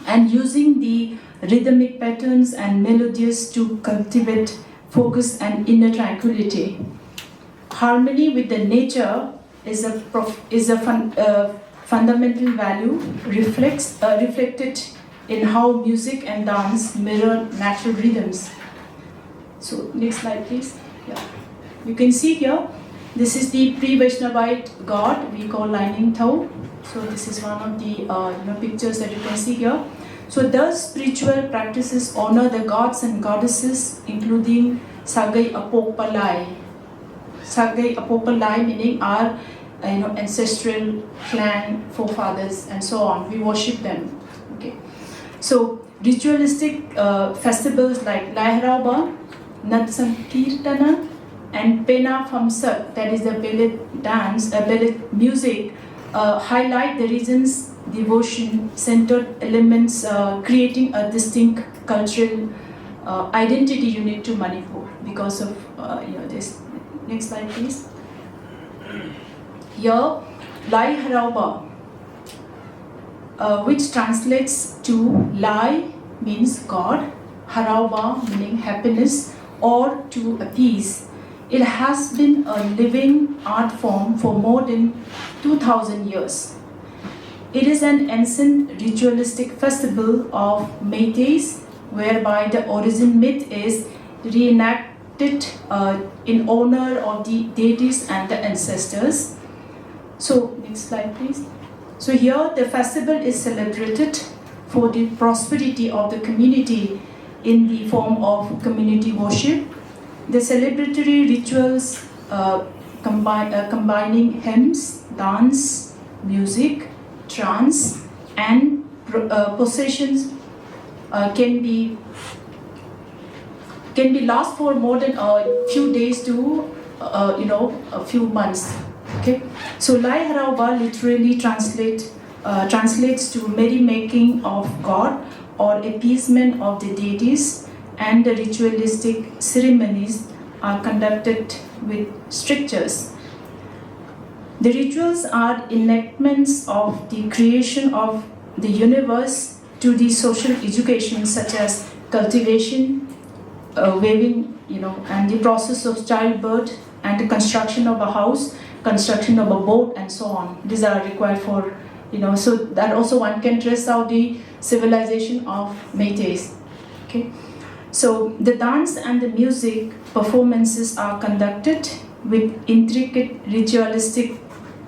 and using the rhythmic patterns and melodies to cultivate focus and inner tranquility. Harmony with the nature is a fundamental value reflected in how music and dance mirror natural rhythms. So next slide please. Yeah. You can see here, this is the pre-Vaishnavite god we call Lining Thau. So this is one of the pictures that you can see here. So those spiritual practices honor the gods and goddesses, including Sagai Apopalai. Sagai Apopalai meaning our ancestral clan, forefathers, and so on. We worship them. Okay. So ritualistic festivals like Lai Harauba, Nat Sankirtana, and Pena Famsak, that is the belly dance, belly music, highlight the region's devotion-centered elements, creating a distinct cultural identity unique to Manipur because of this. Next slide, please. Here, Lai Harauba, which translates to Lai means God, Harauba meaning happiness or to appease. It has been a living art form for more than 2,000 years. It is an ancient ritualistic festival of Meiteis, whereby the origin myth is reenacted in honor of the deities and the ancestors. So, next slide please. So here the festival is celebrated for the prosperity of the community in the form of community worship. The celebratory rituals combining hymns, dance, music, trance, and processions can last for more than a few days to a few months. Okay, so Lai Harauba literally translates to merrymaking of God or appeasement of the deities, and the ritualistic ceremonies are conducted with strictures. The rituals are enactments of the creation of the universe to the social education such as cultivation, weaving, and the process of childbirth and the construction of a house, construction of a boat, and so on. These are required for, so that also one can trace out the civilization of Meiteis. Okay. So the dance and the music performances are conducted with intricate ritualistic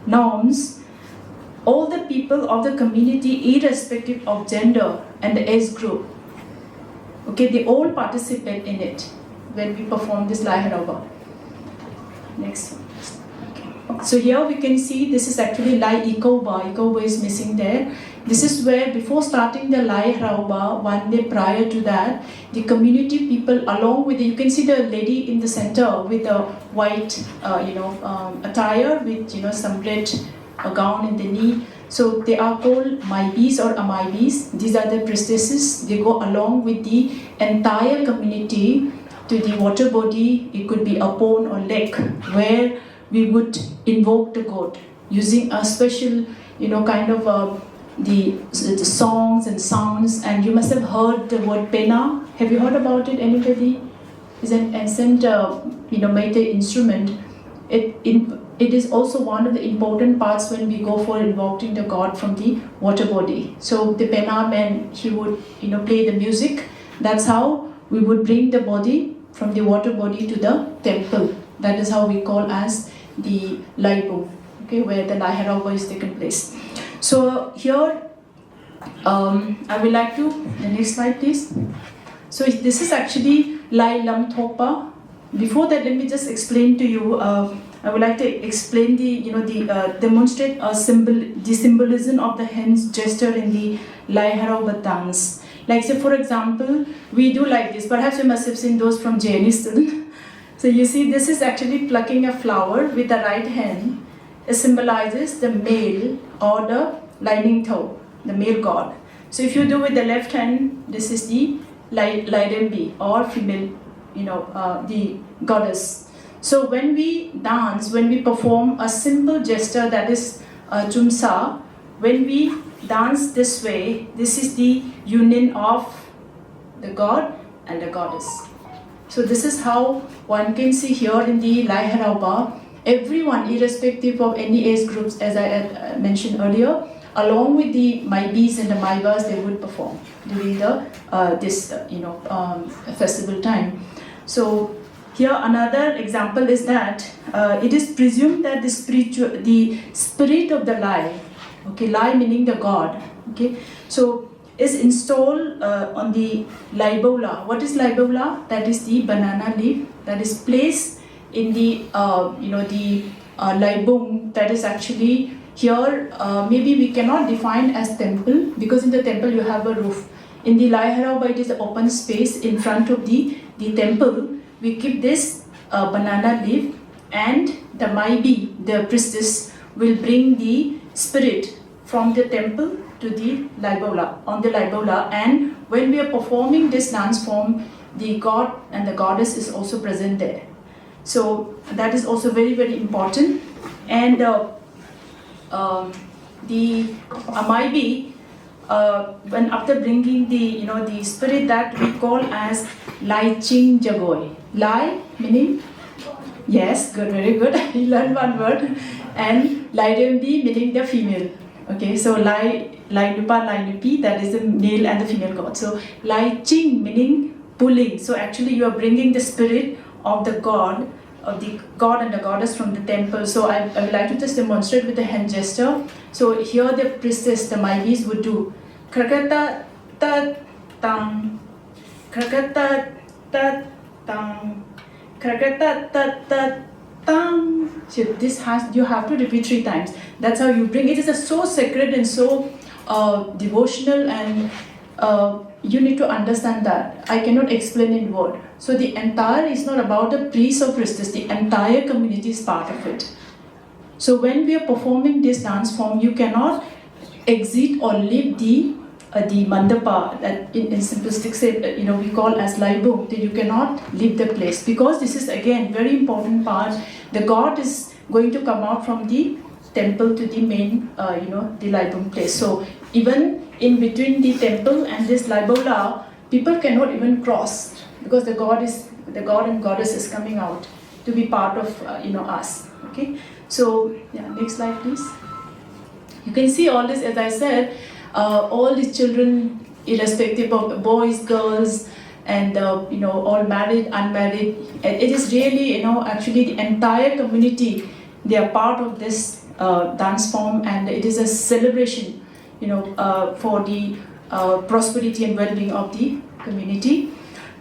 norms. All the people of the community, irrespective of gender and the age group, okay, they all participate in it when we perform this Lai Harauba. Next one. Okay. So here we can see this is actually Lai Ikoba. Ikoba is missing there. This is where before starting the Lai Harauba, one day prior to that, the community people along with you can see the lady in the center with a white attire with some red gown in the knee. So they are called Maibis or Amaibis. These are the priestesses. They go along with the entire community to the water body. It could be a pond or lake where we would invoke the god using a special kind of the songs and sounds. And you must have heard the word Pena. Have you heard about it? Anybody? It's an ancient Meitei instrument. It it is also one of the important parts when we go for invoking the god from the water body. So the Pena man, he would play the music. That's how we would bring the body from the water body to the temple. That is how we call as the Laibung, okay, where the Lai Harauba is taken place. So here, I would like to, the next slide please. So this is actually Lai Lam Thopa. Before that, let me just explain to you, I would like to explain demonstrate the symbolism of the hand gesture in the Lai Harauba dance. Like say for example, we do like this, perhaps you must have seen those from Jainism. So you see this is actually plucking a flower with the right hand. It symbolizes the male or the lining toe, the male god. So if you do with the left hand, this is the Lairembi or female, the goddess. So when we dance, when we perform a simple gesture that is Chumsa, when we dance this way, this is the union of the god and the goddess. So this is how one can see here in the Lai Harauba, everyone, irrespective of any age groups, as I had mentioned earlier, along with the Maibis and the Maibas, they would perform during the festival time. So here another example is that it is presumed that the spirit of the Lai, okay, Lai meaning the god, okay, so is installed on the Laibola. What is Laibola? That is the banana leaf that is placed in the Laibung. That is actually here. Maybe we cannot define as temple because in the temple you have a roof. In the Lai Harauba, it is an open space in front of the temple. We keep this banana leaf, and the Maibi, the priestess, will bring the spirit from the temple to the Laibola, on the Laibola, and when we are performing this dance form, the god and the goddess is also present there. So that is also very, very important. And the Maibi, when after bringing the spirit that we call as Lai Ching Jagoi. Lai meaning, yes, good, very good. You learned one word. And Lai Rembi meaning the female. Okay, so Lai Nupa, Lai Nupi, that is the male and the female god. So Lai Ching meaning pulling. So actually you are bringing the spirit of the god and the goddess from the temple. So I would like to just demonstrate with the hand gesture. So here the priestess, the Maibis would do Krakata ta tang, Krakata ta tang, Krakata ta ta tang. So you have to repeat 3 times. That's how you bring it. It is so sacred and so devotional, and you need to understand that. I cannot explain in word. So the entire is not about the priest or priestess. The entire community is part of it. So when we are performing this dance form, you cannot exit or leave the mandapa, that in simplistic say, we call as Laibung, that you cannot leave the place, because this is again very important part. The god is going to come out from the temple to the main, the Laibung place. So even in between the temple and this Laibola, people cannot even cross, because the god and goddess is coming out to be part of us. Okay. So yeah, next slide please. You can see all this, as I said, all these children, irrespective of boys, girls, and all married, unmarried. It is really, actually the entire community, they are part of this dance form, and it is a celebration, for the prosperity and well-being of the community.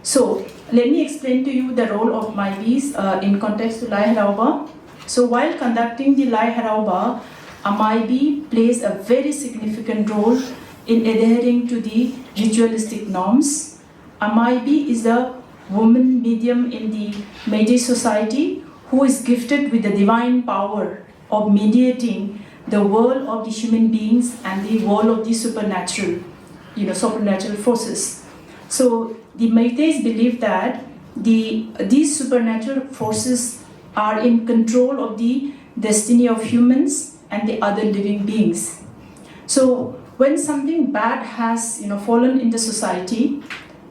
So let me explain to you the role of Maibis in context to Lai Harauba. So while conducting the Lai Harauba, a Maibi plays a very significant role in adhering to the ritualistic norms. A Maibi is a woman medium in the Meiji society who is gifted with the divine power of mediating the world of the human beings and the world of the supernatural, supernatural forces. So the Meiteis believe that these supernatural forces are in control of the destiny of humans and the other living beings. So when something bad has fallen in the society,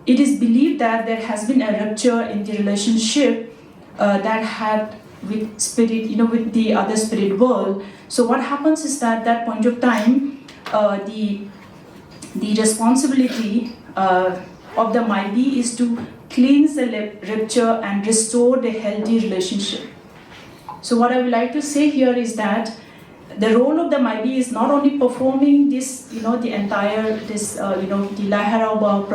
it is believed that there has been a rupture in the relationship that had with spirit, with the other spirit world. So what happens is that at that point of time, the responsibility of the Maibi is to cleanse the rupture and restore the healthy relationship. So what I would like to say here is that the role of the Maibi is not only performing this, the entire, the Laharauba,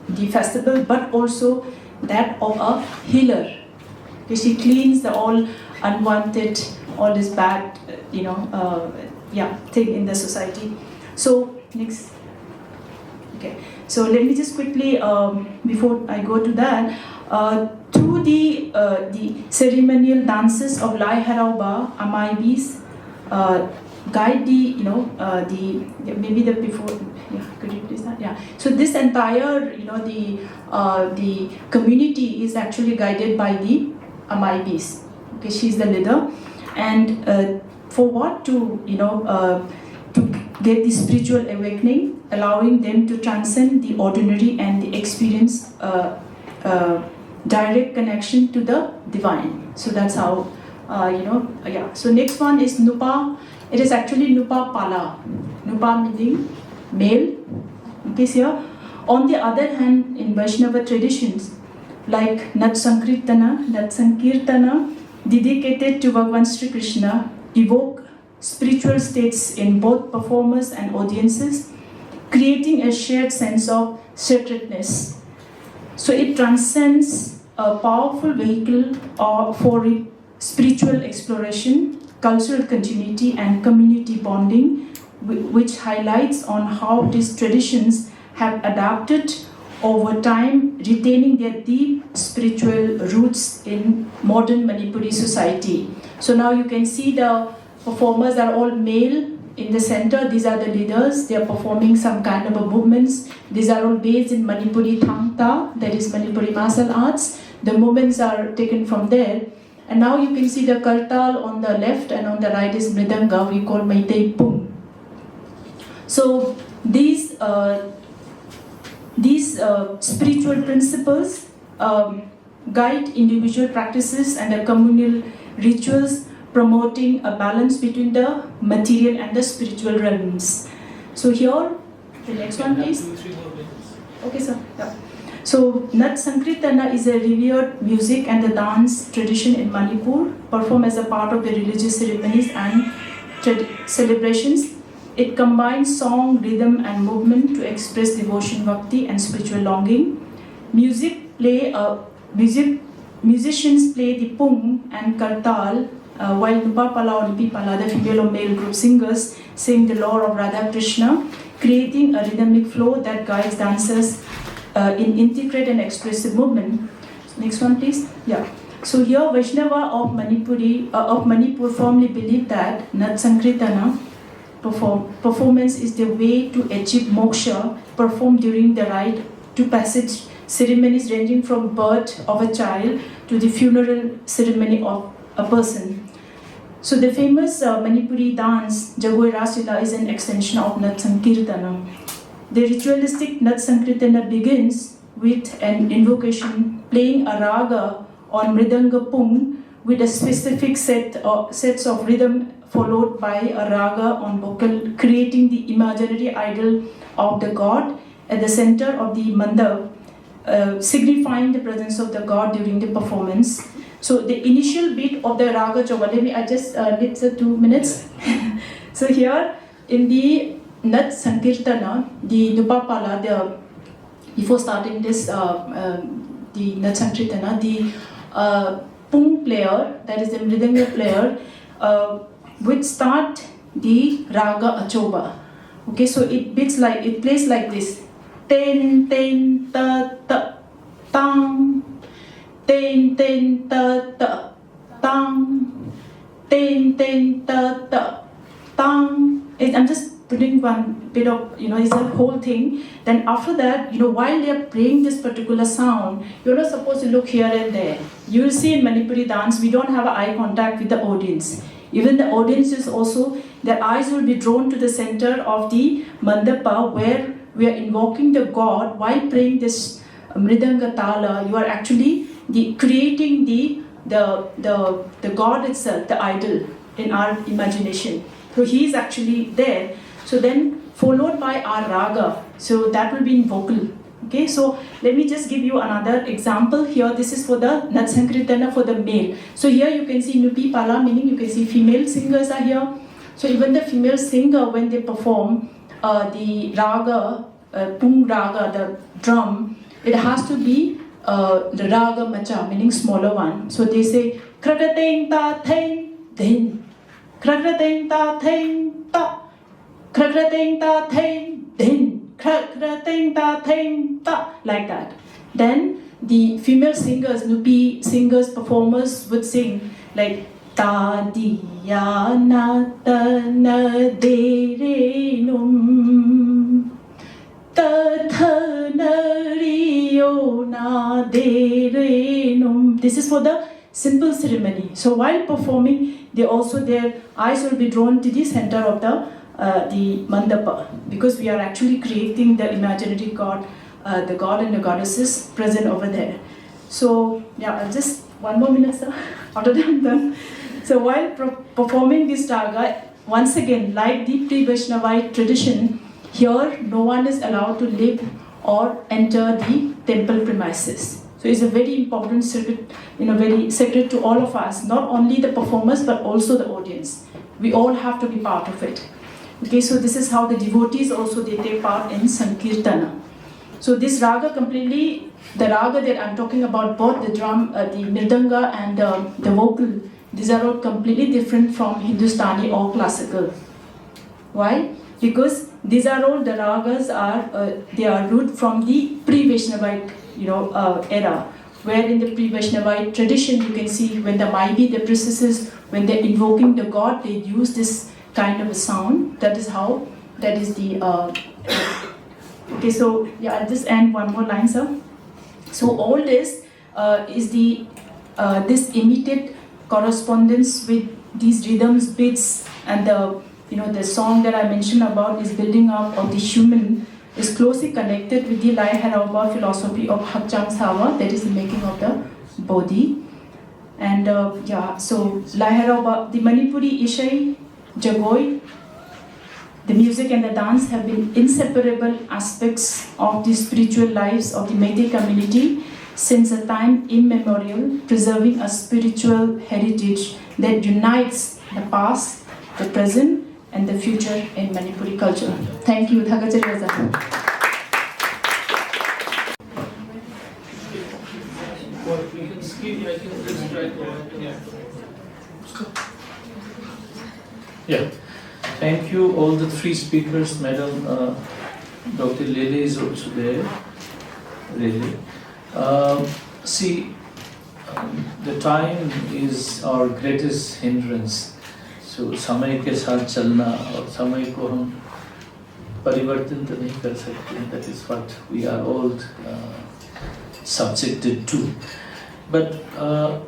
the festival, but also that of a healer. She cleans the all unwanted, all this bad, thing in the society. So next. Okay. So let me just quickly, before I go to that, through the ceremonial dances of Lai Harauba, Amaibis guide maybe the before. Yeah, could you please that? Yeah. So this entire, the community is actually guided by the Amaibis. Okay, she's the leader, and for what to to get the spiritual awakening, allowing them to transcend the ordinary and the experience direct connection to the divine. So that's how, So next one is Nupa. It is actually Nupa Pala. Nupa meaning male. Okay, so here. On the other hand, in Vaishnava traditions, like Nat Sankirtana, dedicated to Bhagavan Sri Krishna, evoke spiritual states in both performers and audiences, creating a shared sense of sacredness. So it transcends a powerful vehicle for spiritual exploration, cultural continuity, and community bonding, which highlights on how these traditions have adapted over time, retaining their deep spiritual roots in modern Manipuri society. So now you can see the performers are all male in the center. These are the leaders. They are performing some kind of a movements. These are all based in Manipuri Thangta, that is Manipuri martial arts. The movements are taken from there. And now you can see the Kartal on the left, and on the right is Mridanga, we call Meitei Pum. So these spiritual principles guide individual practices and the communal rituals, promoting a balance between the material and the spiritual realms. So here, the next one please. 2-3 more minutes. Okay, sir. Yeah. So Nat Sankirtana is a revered music and the dance tradition in Manipur, performed as a part of the religious ceremonies and celebrations. It combines song, rhythm, and movement to express devotion, bhakti, and spiritual longing. Musicians play the pung and kartal, while Nupapala or Nipipala, the female or male group singers, sing the lore of Radha Krishna, creating a rhythmic flow that guides dancers in intricate and expressive movement. Next one, please. Yeah. So here, Vaishnava of Manipur firmly believe that Nat Sankirtana performance is the way to achieve moksha, performed during the rite to passage ceremonies ranging from birth of a child to the funeral ceremony of a person. So the famous Manipuri dance, Jagoi Rasila, is an extension of Nat Sankirtana. The ritualistic Nat Sankirtana begins with an invocation, playing a raga on Mridanga Pung with a specific sets of rhythm, followed by a raga on vocal, creating the imaginary idol of the god at the center of the mandap, signifying the presence of the god during the performance. So the initial beat of the raga choba, let me adjust, it's 2 minutes. So here in the Nat Sankirtana, the Nupapala, before starting this, the Nat Sankirtana, the Pung player, that is the Mridanga player, would start the raga achoba. Okay, so it plays like this. Ten ten ta ta tang, ten ten ta ta tang, ten ten ta ta tang. I'm just putting one bit of, it's a whole thing. Then after that, while they're playing this particular sound, you're not supposed to look here and there. You will see in Manipuri dance, we don't have eye contact with the audience. Even the audience is also, their eyes will be drawn to the center of the mandapa where we are invoking the god. While playing this Mridanga Tala, you are actually creating the the god itself, the idol in our imagination. So he is actually there. So then followed by our raga. So that will be in vocal. Okay, so let me just give you another example here. This is for the Nat Sankirtana for the male. So here you can see Nupi Pala, meaning you can see female singers are here. So even the female singer, when they perform the raga, Pung raga, the drum, it has to be the raga macha, meaning smaller one. So they say kragateng ta theng then, kragateng ta theng ta, kragateng ta theng then, kragateng ta theng ta, like that. Then the female singers, Nupi singers, performers would sing like ta diya na ta na de re num, ta tha na ri na de re num. This is for the simple ceremony. So while performing, they also, their eyes will be drawn to the center of the mandapa, because we are actually creating the imaginary god, the god and the goddesses present over there. So yeah, I'll just one more minute, sir. After that I'm done. So while performing this raga, once again, like the pre-Vaishnavite tradition, here no one is allowed to live or enter the temple premises. So it's a very important circuit, very sacred to all of us, not only the performers but also the audience. We all have to be part of it. Okay, so this is how the devotees also, they take part in Sankirtana. So this raga completely, the raga that I'm talking about, both the drum, the mridanga and the vocal, these are all completely different from Hindustani or classical. Why? Because these are all, the ragas are, they are root from the pre-Vaishnavite, era, where in the pre-Vaishnavite tradition you can see when the Maibi, the priestesses, when they're invoking the god, they use this kind of a sound. That is how, that is the, okay, so yeah, I'll just end one more line, sir. So all this is the, this immediate correspondence with these rhythms, beats, and the, the song that I mentioned about is building up of the human, is closely connected with the Lai Harauba philosophy of Hakchang Sawa, that is the making of the Bodhi. And yeah, so Lai Harauba, the Manipuri Ishai, Jagoi, the music and the dance have been inseparable aspects of the spiritual lives of the Meitei community since a time immemorial, preserving a spiritual heritage that unites the past, the present, and the future in Manipuri culture. Thank you. Thagachari Waza. Well, we can skip, I can just try to, yeah. Thank you, all the three speakers, Madam Dr. Rele is also there. Rele. The time is our greatest hindrance. So, समय के साथ चलना और समय को हम परिवर्तन तो नहीं कर सकते. That is what we are all subjected to. But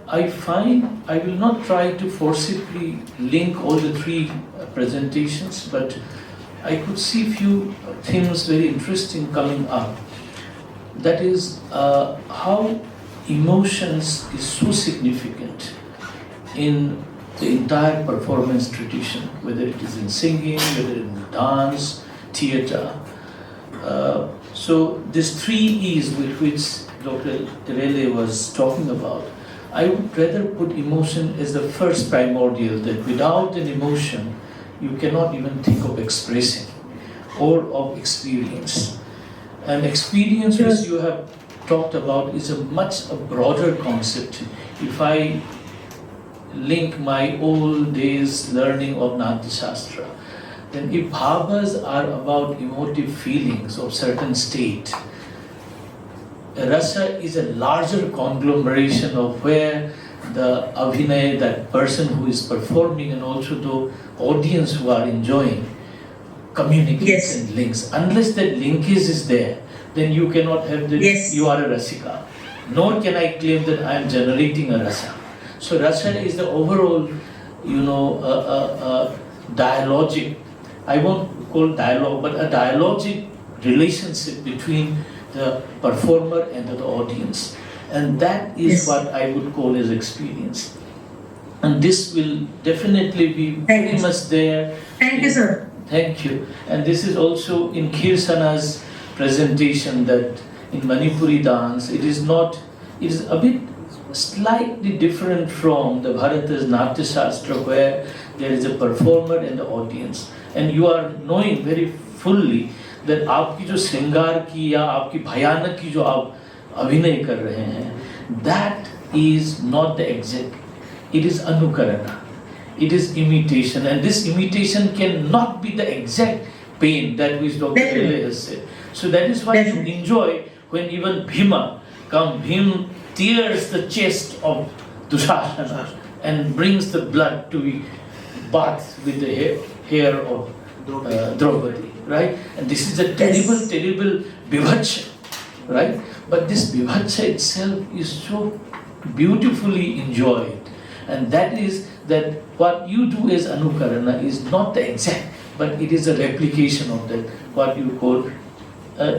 I find I will not try to forcibly link all the three presentations, but I could see few themes very interesting coming up. That is how emotions is so significant in the entire performance tradition, whether it is in singing, whether in dance, theatre. So these three E's with which Dr. Rele was talking about, I would rather put emotion as the first primordial, that without an emotion, you cannot even think of expressing or of experience. And experience, which you have talked about, is a much broader concept. If I link my old days learning of Natya Shastra, then if bhavas are about emotive feelings of certain state, rasa is a larger conglomeration of where the abhinay, that person who is performing, and also the audience who are enjoying, communicates and links. Unless that linkage is there, then you cannot have the, you are a rasika. Nor can I claim that I am generating a rasa. So rasa is the overall, dialogic, I won't call dialogue, but a dialogic relationship between the performer and the audience. And that is Yes. what I would call as experience. And this will definitely be Thank very you. much there. Thank you, sir. Thank you. And this is also in Kheersana's presentation that in Manipuri dance, it is a bit slightly different from the Bharata's Natya Shastra, where there is a performer and the audience. And you are knowing very fully that आपकी जो श्रृंगार की या आपकी भयानक की जो आप अभिनय कर रहे हैं, that is not the exact. It is anukarana. It is imitation, and this imitation cannot be the exact pain that which Dr. Definitely. Rele has said. So that is why you Definitely. enjoy when even Bhima Bhim tears the chest of Dushasana and brings the blood to be bathed with the hair of Draupadi, right? And this is a terrible, Yes. terrible bibhatsha, right? But this bibhatsha itself is so beautifully enjoyed. And that is that what you do as anukarana is not the exact, but it is a replication of that, what you call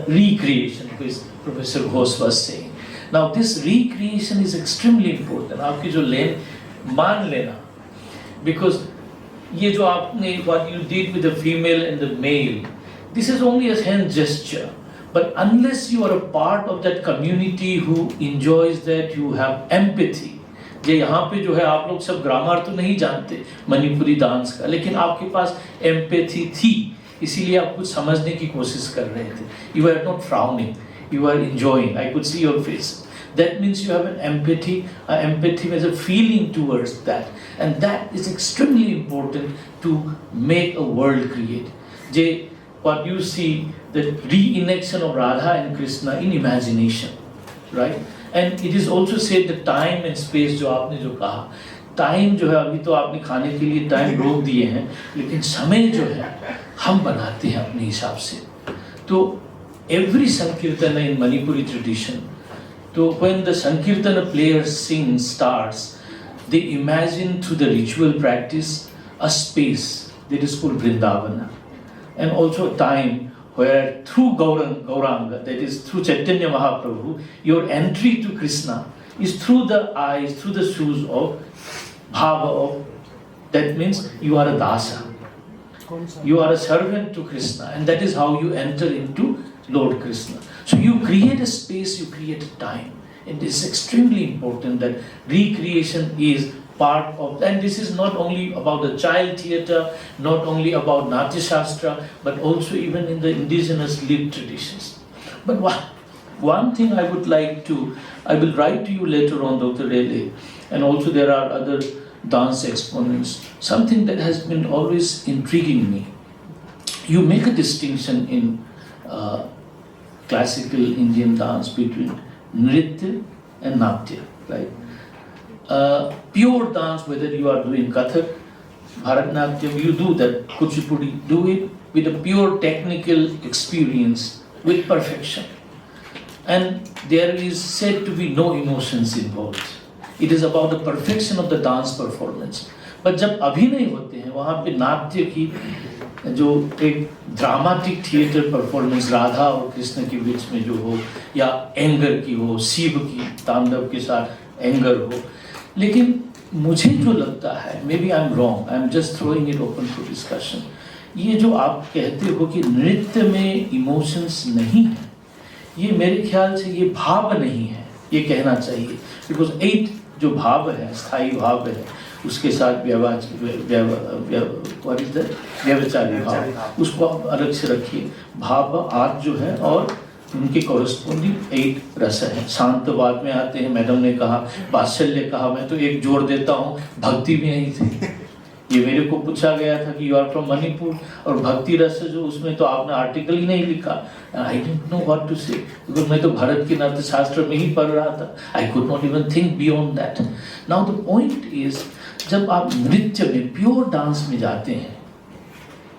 recreation, which Professor Ghosh was saying. Now this recreation is extremely important. आपकी जो मान लेना, because ये जो आपने what you did with the female and the male, this is only a hand gesture. But unless you are a part of that community who enjoys that, you have empathy. ये यहाँ पे जो है आप लोग सब ग्रामर तो नहीं जानते मणिपुरी डांस का, लेकिन आपके पास एम्पैथी थी, इसीलिए आप कुछ समझने की कोशिश कर रहे थे. You are not frowning, you are enjoying. I could see your face. That means you have an empathy as a feeling towards that, and that is extremely important to make a world create. What you see, the reenaction of Radha and Krishna in imagination, right? And it is also said the time and space जो आपने जो कहा, time जो है अभी तो आपने खाने के लिए टाइम रोक दिए हैं, लेकिन समय जो है हम बनाते हैं अपने हिसाब से. तो every Sankirtana in Manipuri tradition, so when the Sankirtana player starts, they imagine through the ritual practice a space that is called Vrindavana, and also a time where through Gauranga, that is through Chaitanya Mahaprabhu, your entry to Krishna is through the eyes, through the shoes of Bhava of, that means you are a dasa. You are a servant to Krishna, and that is how you enter into Lord Krishna. So you create a space, you create a time. It is extremely important that recreation is part of, and this is not only about the child theatre, not only about Natya Shastra, but also even in the indigenous lived traditions. But one thing I would like to, I will write to you later on, Dr. Rele, and also there are other dance exponents, something that has been always intriguing me. You make a distinction in classical Indian dance between Nritya and Natya, right? Pure dance, whether you are doing Kathak, Bharatnatyam, you do that, Kuchipudi, do it with a pure technical experience, with perfection. And there is said to be no emotions involved. It is about the perfection of the dance performance. But जब अभिनय होते हैं, वहाँ पे नाट्य की जो एक ड्रामाटिक थिएटर परफॉर्मेंस राधा और कृष्ण के बीच में जो हो, या एंगर की हो, शिव की तांडव के साथ एंगर हो, लेकिन मुझे जो लगता है, maybe I am wrong, I am just throwing it open for discussion, ये जो आप कहते हो कि नृत्य में इमोशंस नहीं है, ये मेरे ख्याल से ये भाव नहीं है, ये कहना चाहिए. बिकॉज 8 जो भाव है, स्थायी भाव है, उसके साथ व्यवचारी भाव, उसको आप अलग से रखिए. भाव 8 जो है और उनके कॉरेस्पॉन्डिंग 8 रस है. शांतवाद में आते हैं, मैडम ने कहा, वात्सल्य कहा, मैं तो एक जोड़ देता हूँ, भक्ति में यही थी. ये मेरे को पूछा गया था कि यू आर फ्रॉम मणिपुर, और भक्ति रस जो उसमें तो आपने आर्टिकल ही नहीं लिखा. I don't know what to say, because मैं तो भारत के नाट्य शास्त्र में ही पढ़ रहा था. I could not even think beyond that. Now the point is, जब आप नृत्य में, प्योर डांस में जाते हैं,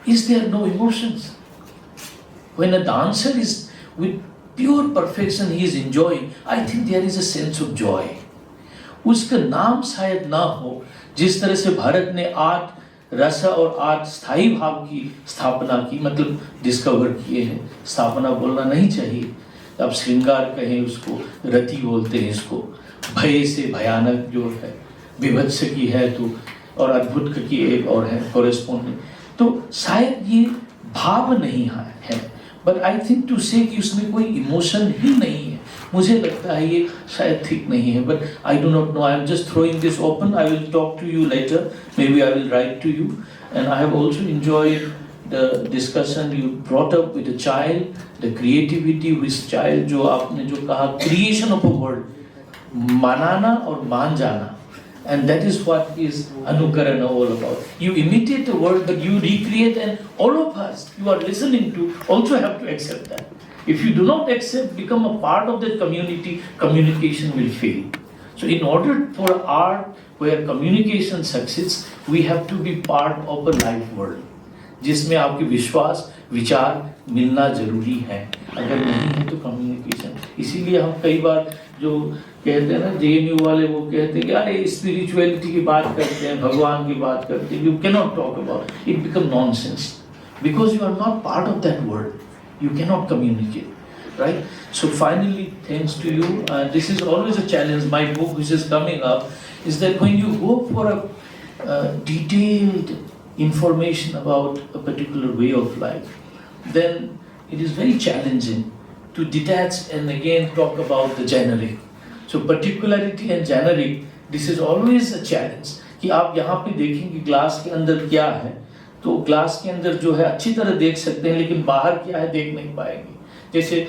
is there no emotions? When a dancer is with pure perfection he is enjoying, I think there is a sense of joy. उसका नाम शायद ना हो, जिस तरह से भारत ने 8 रस और 8 स्थायी भाव की स्थापना की, मतलब डिस्कवर किए हैं, स्थापना बोलना नहीं चाहिए, आप श्रृंगार कहें उसको, रति बोलते हैं इसको, भय से भयानक जो है, विभत्स की है तो, और अद्भुत की एक और है कॉरेस्पॉन्डिंग। तो शायद ये भाव नहीं है, बट आई थिंक टू से कि उसमें कोई इमोशन ही नहीं है, मुझे लगता है ये शायद ठीक नहीं है, but I do not know, I am just throwing this open, I will talk to you later, maybe I will write to you, and I have also enjoyed the discussion you brought up with the child, the creativity with child, जो आपने जो कहा creation of a word, मानाना और मान जाना, and that is what is anukarana all about. You imitate the word, but you recreate, and all of us you are listening to also have to accept that. If you do not accept, become a part of that community, communication will fail. So in order for art where communication succeeds, we have to be part of a live world, जिसमें आपके विश्वास विचार मिलना जरूरी है, अगर नहीं है तो कम्युनिकेशन। इसीलिए हम कई बार जो कहते हैं ना JNU वाले, वो कहते हैं कि अरे स्पिरिचुअलिटी की बात करते हैं, भगवान की बात करते हैं, you can not talk about it, become nonsense, because you are not part of that world, you can not communicate, right? So finally, thanks to you, this is always a challenge, my book which is coming up, is that when you go for a detailed information about a particular way of life, then it is very challenging to detach and again talk about the generic. So particularity and generic, this is always a challenge, कि आप यहाँ पे देखेंगे glass के अंदर क्या है, तो ग्लास के अंदर जो है अच्छी तरह देख सकते हैं, लेकिन बाहर क्या है देख नहीं पाएंगे। जैसे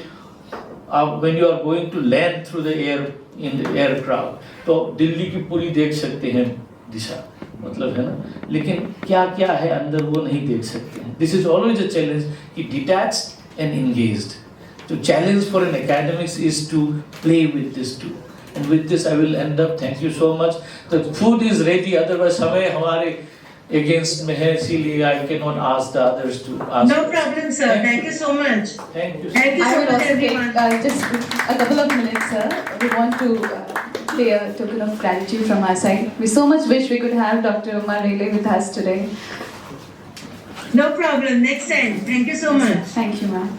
आप when you are going to land through the air in the aircraft, तो दिल्ली की पूरी देख सकते हैं दिशा, मतलब है ना, लेकिन क्या क्या है अंदर वो नहीं देख सकते हैं। This is always a challenge कि डिटैच्ड एंड एंगेज्ड। तो challenge for an academics is to play with this two, and with this I will end up. Thank you so much. The food is ready, otherwise समय हमारे against में है, इसीलिए I cannot ask the others to ask. No problem, sir. Thank you so much. Thank you. Thank you I so will much, also everyone. take just a couple of minutes, sir. We want to play a token of gratitude from our side. We so much wish we could have Dr. Rele with us today. No problem. Next time. Thank you so much. Thank you, ma'am.